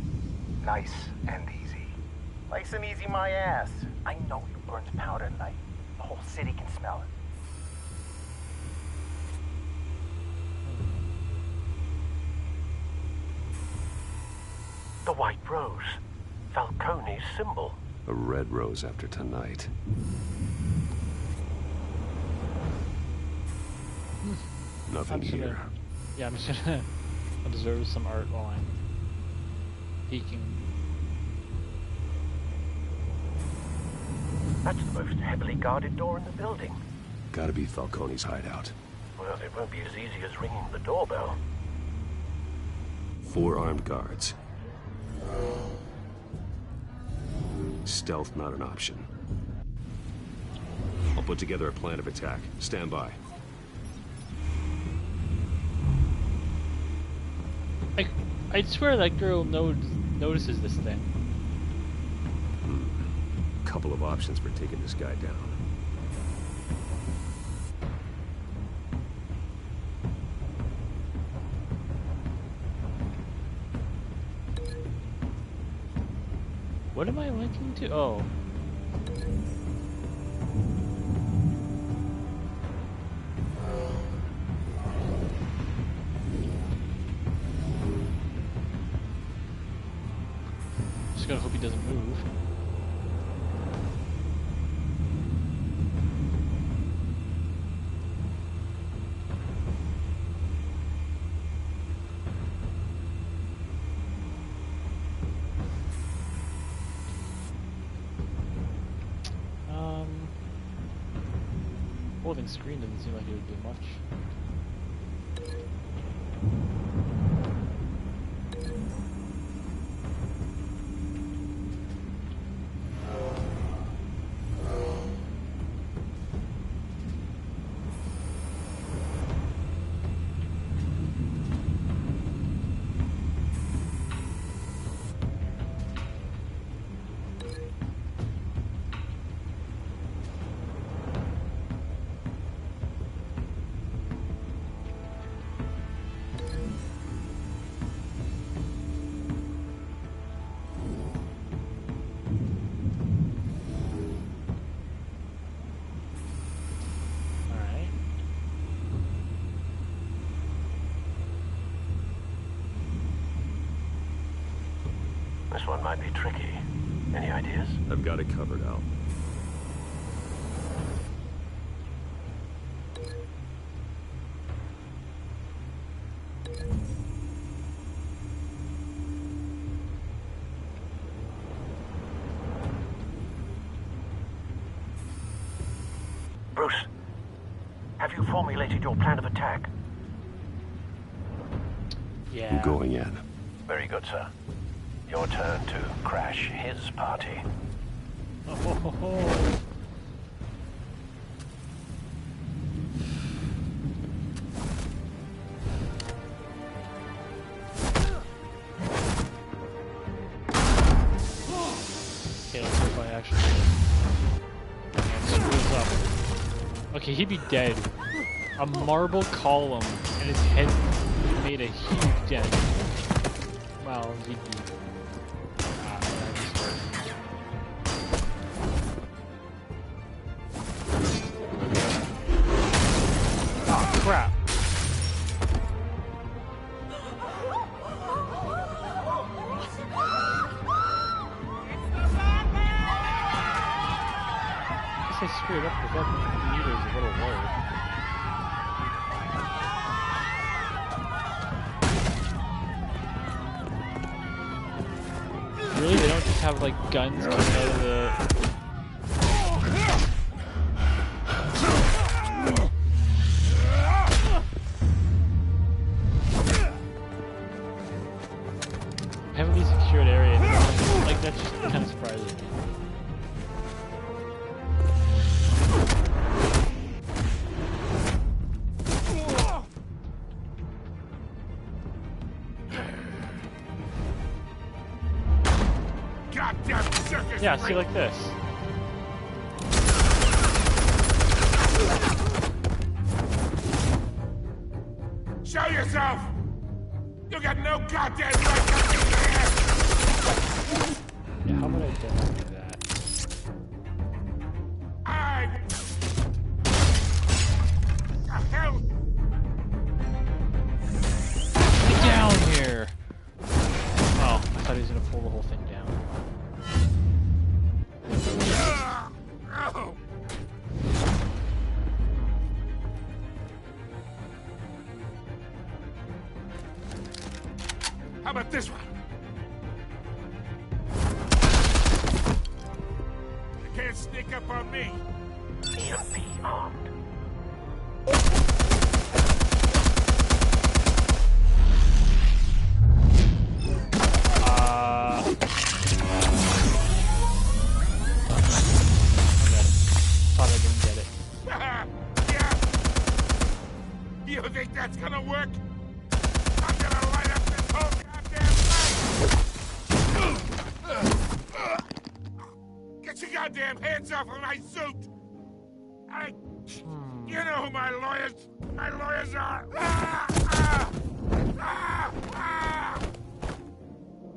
Speaker 9: Nice and easy. Nice and easy my ass. I know you burns powder at night. The whole city can smell it.
Speaker 20: The white rose. Falcone's symbol.
Speaker 7: A red rose after tonight. Nothing here.
Speaker 1: Yeah, I'm just gonna observe some art while I'm peeking.
Speaker 20: That's the most heavily guarded door in the building.
Speaker 7: Gotta be Falcone's hideout.
Speaker 20: Well, it won't be as easy as ringing the doorbell.
Speaker 7: 4 armed guards. Stealth not an option. I'll put together a plan of attack. Stand by.
Speaker 1: I swear that girl notices this thing.
Speaker 7: Couple of options for taking this guy down.
Speaker 1: What am I linking to? Oh. Just gotta hope he doesn't move. Holding screen doesn't seem like it would do much.
Speaker 20: This one might be tricky. Any ideas?
Speaker 7: I've got it covered, Al.
Speaker 20: Bruce, have you formulated your plan of attack?
Speaker 1: Yeah.
Speaker 7: I'm going in.
Speaker 20: Very good, sir. Your turn to crash his party.
Speaker 1: Oh, ho, ho, ho. Okay, let's see if I actually screws up. Okay, he'd be dead. A marble column and his head made a huge dent. Wow, he'd be. Oh crap! I say screwed up because that meter is a little low. Really? They don't just have like guns coming out of the... Heavily secured area. Like that's just kind of surprising. Yeah, see like this.
Speaker 15: Show yourself! You got no goddamn right to be here!
Speaker 1: Yeah, how would I do that?
Speaker 15: The hell?
Speaker 1: Get down here! Oh, I thought he was gonna pull the whole thing down.
Speaker 15: How about this one? You can't sneak up on me.
Speaker 20: EMP armed.
Speaker 1: Thought I didn't get it.
Speaker 15: Yeah. You think that's gonna work? I'm gonna light up this whole goddamn thing! Get your goddamn hands off of my suit! You know who my lawyers are!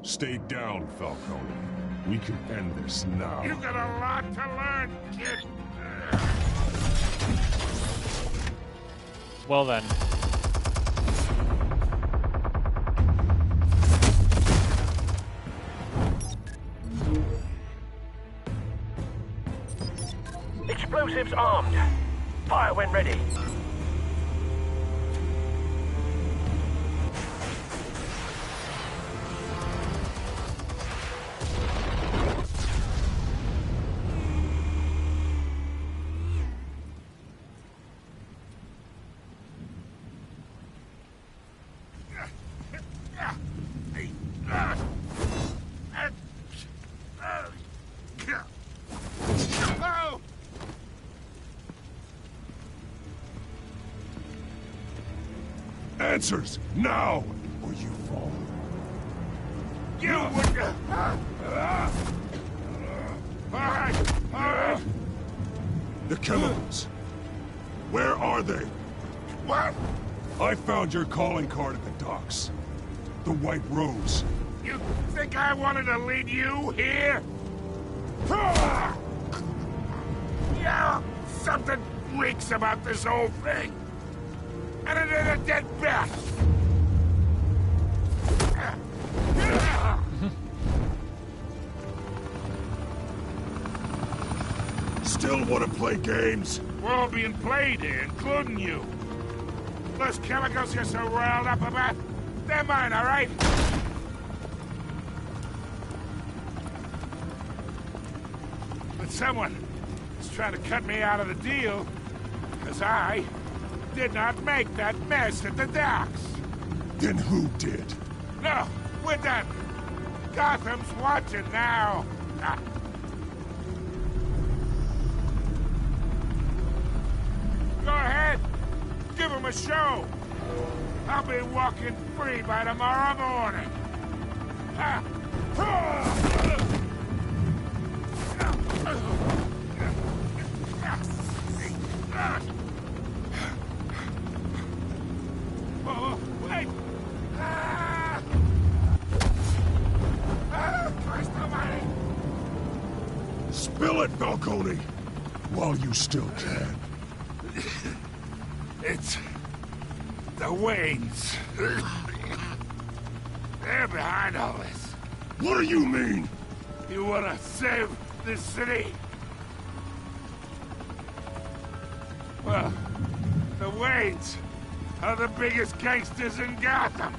Speaker 3: Stay down, Falcone. We can end this now.
Speaker 15: You got a lot to learn, kid!
Speaker 1: Well then.
Speaker 20: Explosives armed. Fire when ready.
Speaker 3: Answers, now, or you fall.
Speaker 15: You would... Alright!
Speaker 3: The chemicals. Where are they?
Speaker 15: What?
Speaker 3: I found your calling card at the docks. The White Rose.
Speaker 15: You think I wanted to lead you here? Yeah, something reeks about this whole thing. And it ain't a dead bat. still want to play games? We're all being played here, including you. Those chemicals you're so riled up about, they're mine, all right? But someone is trying to cut me out of the deal, because I did not make that mess at the docks.
Speaker 3: Then who did?
Speaker 15: No, we're done. Gotham's watching now. Ah. Go ahead. Give him a show. I'll be walking free by tomorrow morning. Ah. Oh, wait! Ah! Ah, Christ almighty!
Speaker 3: Spill it, Falcone! While you still can.
Speaker 15: It's the Waynes. They're behind all this.
Speaker 3: What do you mean?
Speaker 15: You wanna save this city? Well, the Waynes are the biggest gangsters in Gotham.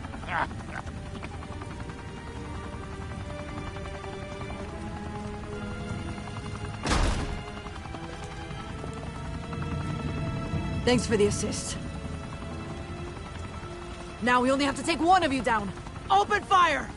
Speaker 18: Thanks for the assist. Now we only have to take one of you down. Open fire!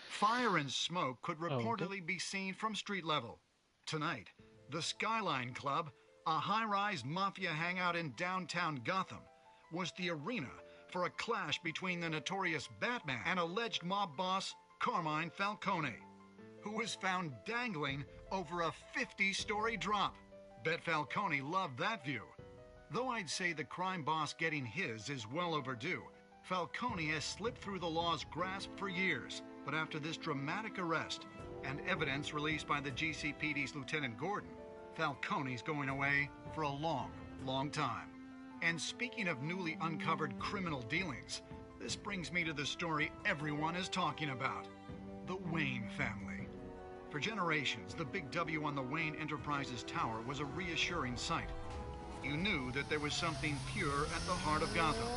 Speaker 16: Fire and smoke could reportedly be seen from street level. Tonight, the Skyline Club, a high-rise mafia hangout in downtown Gotham, was the arena for a clash between the notorious Batman and alleged mob boss Carmine Falcone, who was found dangling over a 50-story drop. Bet Falcone loved that view. Though I'd say the crime boss getting his is well overdue, Falcone has slipped through the law's grasp for years. But after this dramatic arrest and evidence released by the GCPD's Lieutenant Gordon, Falcone's going away for a long, long time. And speaking of newly uncovered criminal dealings, this brings me to the story everyone is talking about: the Wayne family. For generations, the big W on the Wayne Enterprises Tower was a reassuring sight. You knew that there was something pure at the heart of Gotham,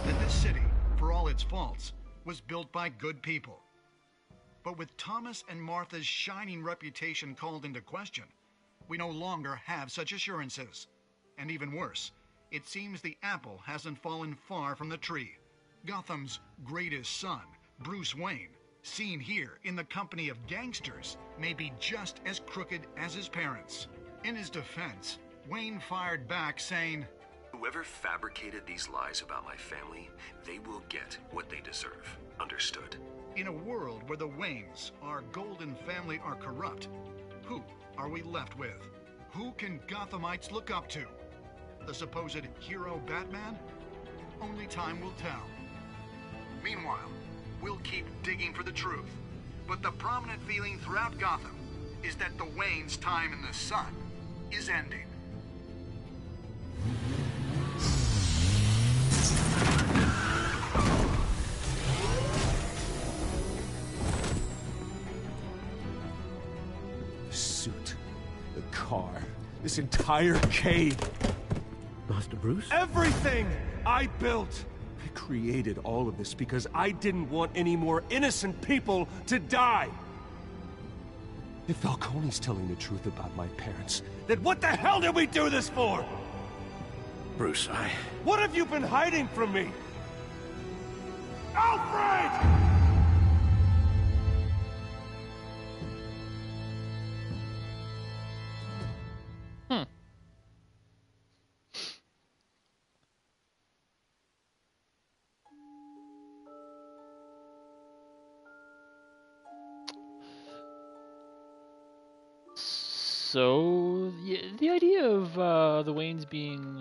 Speaker 16: that this city, for all its faults, was built by good people. But with Thomas and Martha's shining reputation called into question, we no longer have such assurances. And even worse, it seems the apple hasn't fallen far from the tree. Gotham's greatest son, Bruce Wayne, seen here in the company of gangsters, may be just as crooked as his parents. In his defense, Wayne fired back saying,
Speaker 17: "Whoever fabricated these lies about my family, they will get what they deserve. Understood?"
Speaker 16: In a world where the Waynes, our golden family, are corrupt, who are we left with? Who can Gothamites look up to? The supposed hero Batman? Only time will tell. Meanwhile, we'll keep digging for the truth. But the prominent feeling throughout Gotham is that the Waynes' time in the sun is ending.
Speaker 23: The car. This entire cave.
Speaker 5: Master Bruce?
Speaker 23: Everything I built. I created all of this because I didn't want any more innocent people to die. If Falcone's telling the truth about my parents, then what the hell did we do this for?
Speaker 5: Bruce,
Speaker 23: What have you been hiding from me? Alfred!
Speaker 1: So, yeah, the idea of the Waynes being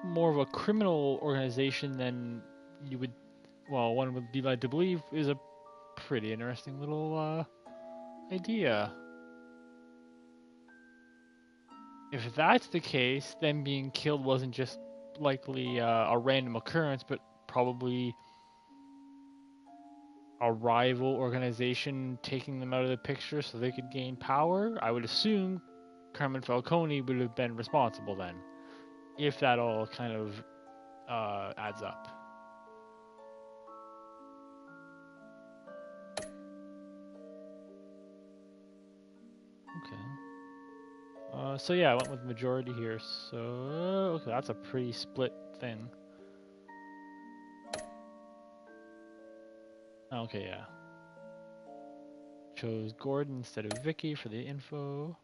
Speaker 1: more of a criminal organization than you would well, one would be led to believe is a pretty interesting little idea. If that's the case, then being killed wasn't just likely a random occurrence, but probably a rival organization taking them out of the picture so they could gain power. I would assume Carmen Falcone would have been responsible then, if that all kind of adds up. Okay. So yeah, I went with majority here. So okay, that's a pretty split thing. Okay, yeah. Chose Gordon instead of Vicky for the info.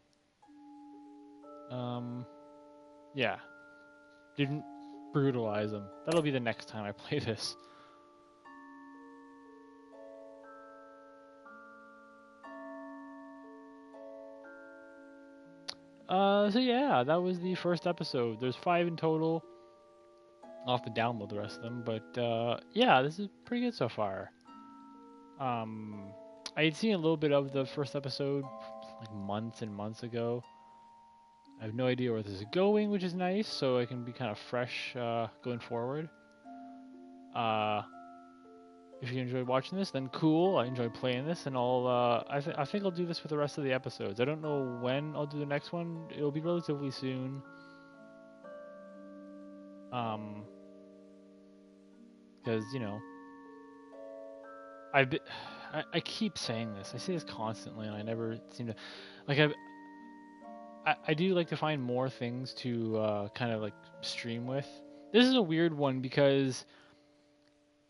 Speaker 1: Yeah. Didn't brutalize him. That'll be the next time I play this. So yeah, that was the first episode. There's 5 in total. I'll have to download the rest of them, but yeah, this is pretty good so far. I had seen a little bit of the first episode like months and months ago. I have no idea where this is going, which is nice, so I can be kind of fresh going forward. If you enjoyed watching this, then cool. I enjoyed playing this, and I think I'll do this for the rest of the episodes. I don't know when I'll do the next one. It'll be relatively soon. Because you know, I keep saying this. I say this constantly, and I never seem to like. I do like to find more things to kind of like stream with. This is a weird one because,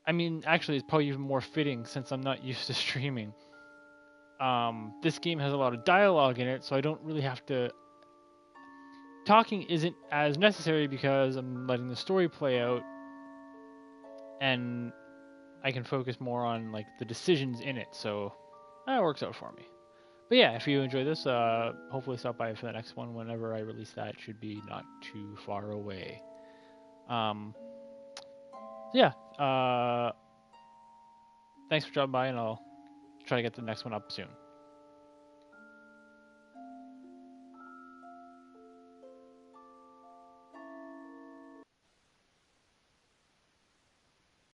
Speaker 1: I mean, actually, it's probably even more fitting since I'm not used to streaming. This game has a lot of dialogue in it, so I don't really have to. Talking isn't as necessary because I'm letting the story play out, and I can focus more on like the decisions in it. So that works out for me. But yeah, if you enjoy this, hopefully stop by for the next one whenever I release that. It should be not too far away. Yeah, thanks for dropping by, and I'll try to get the next one up soon.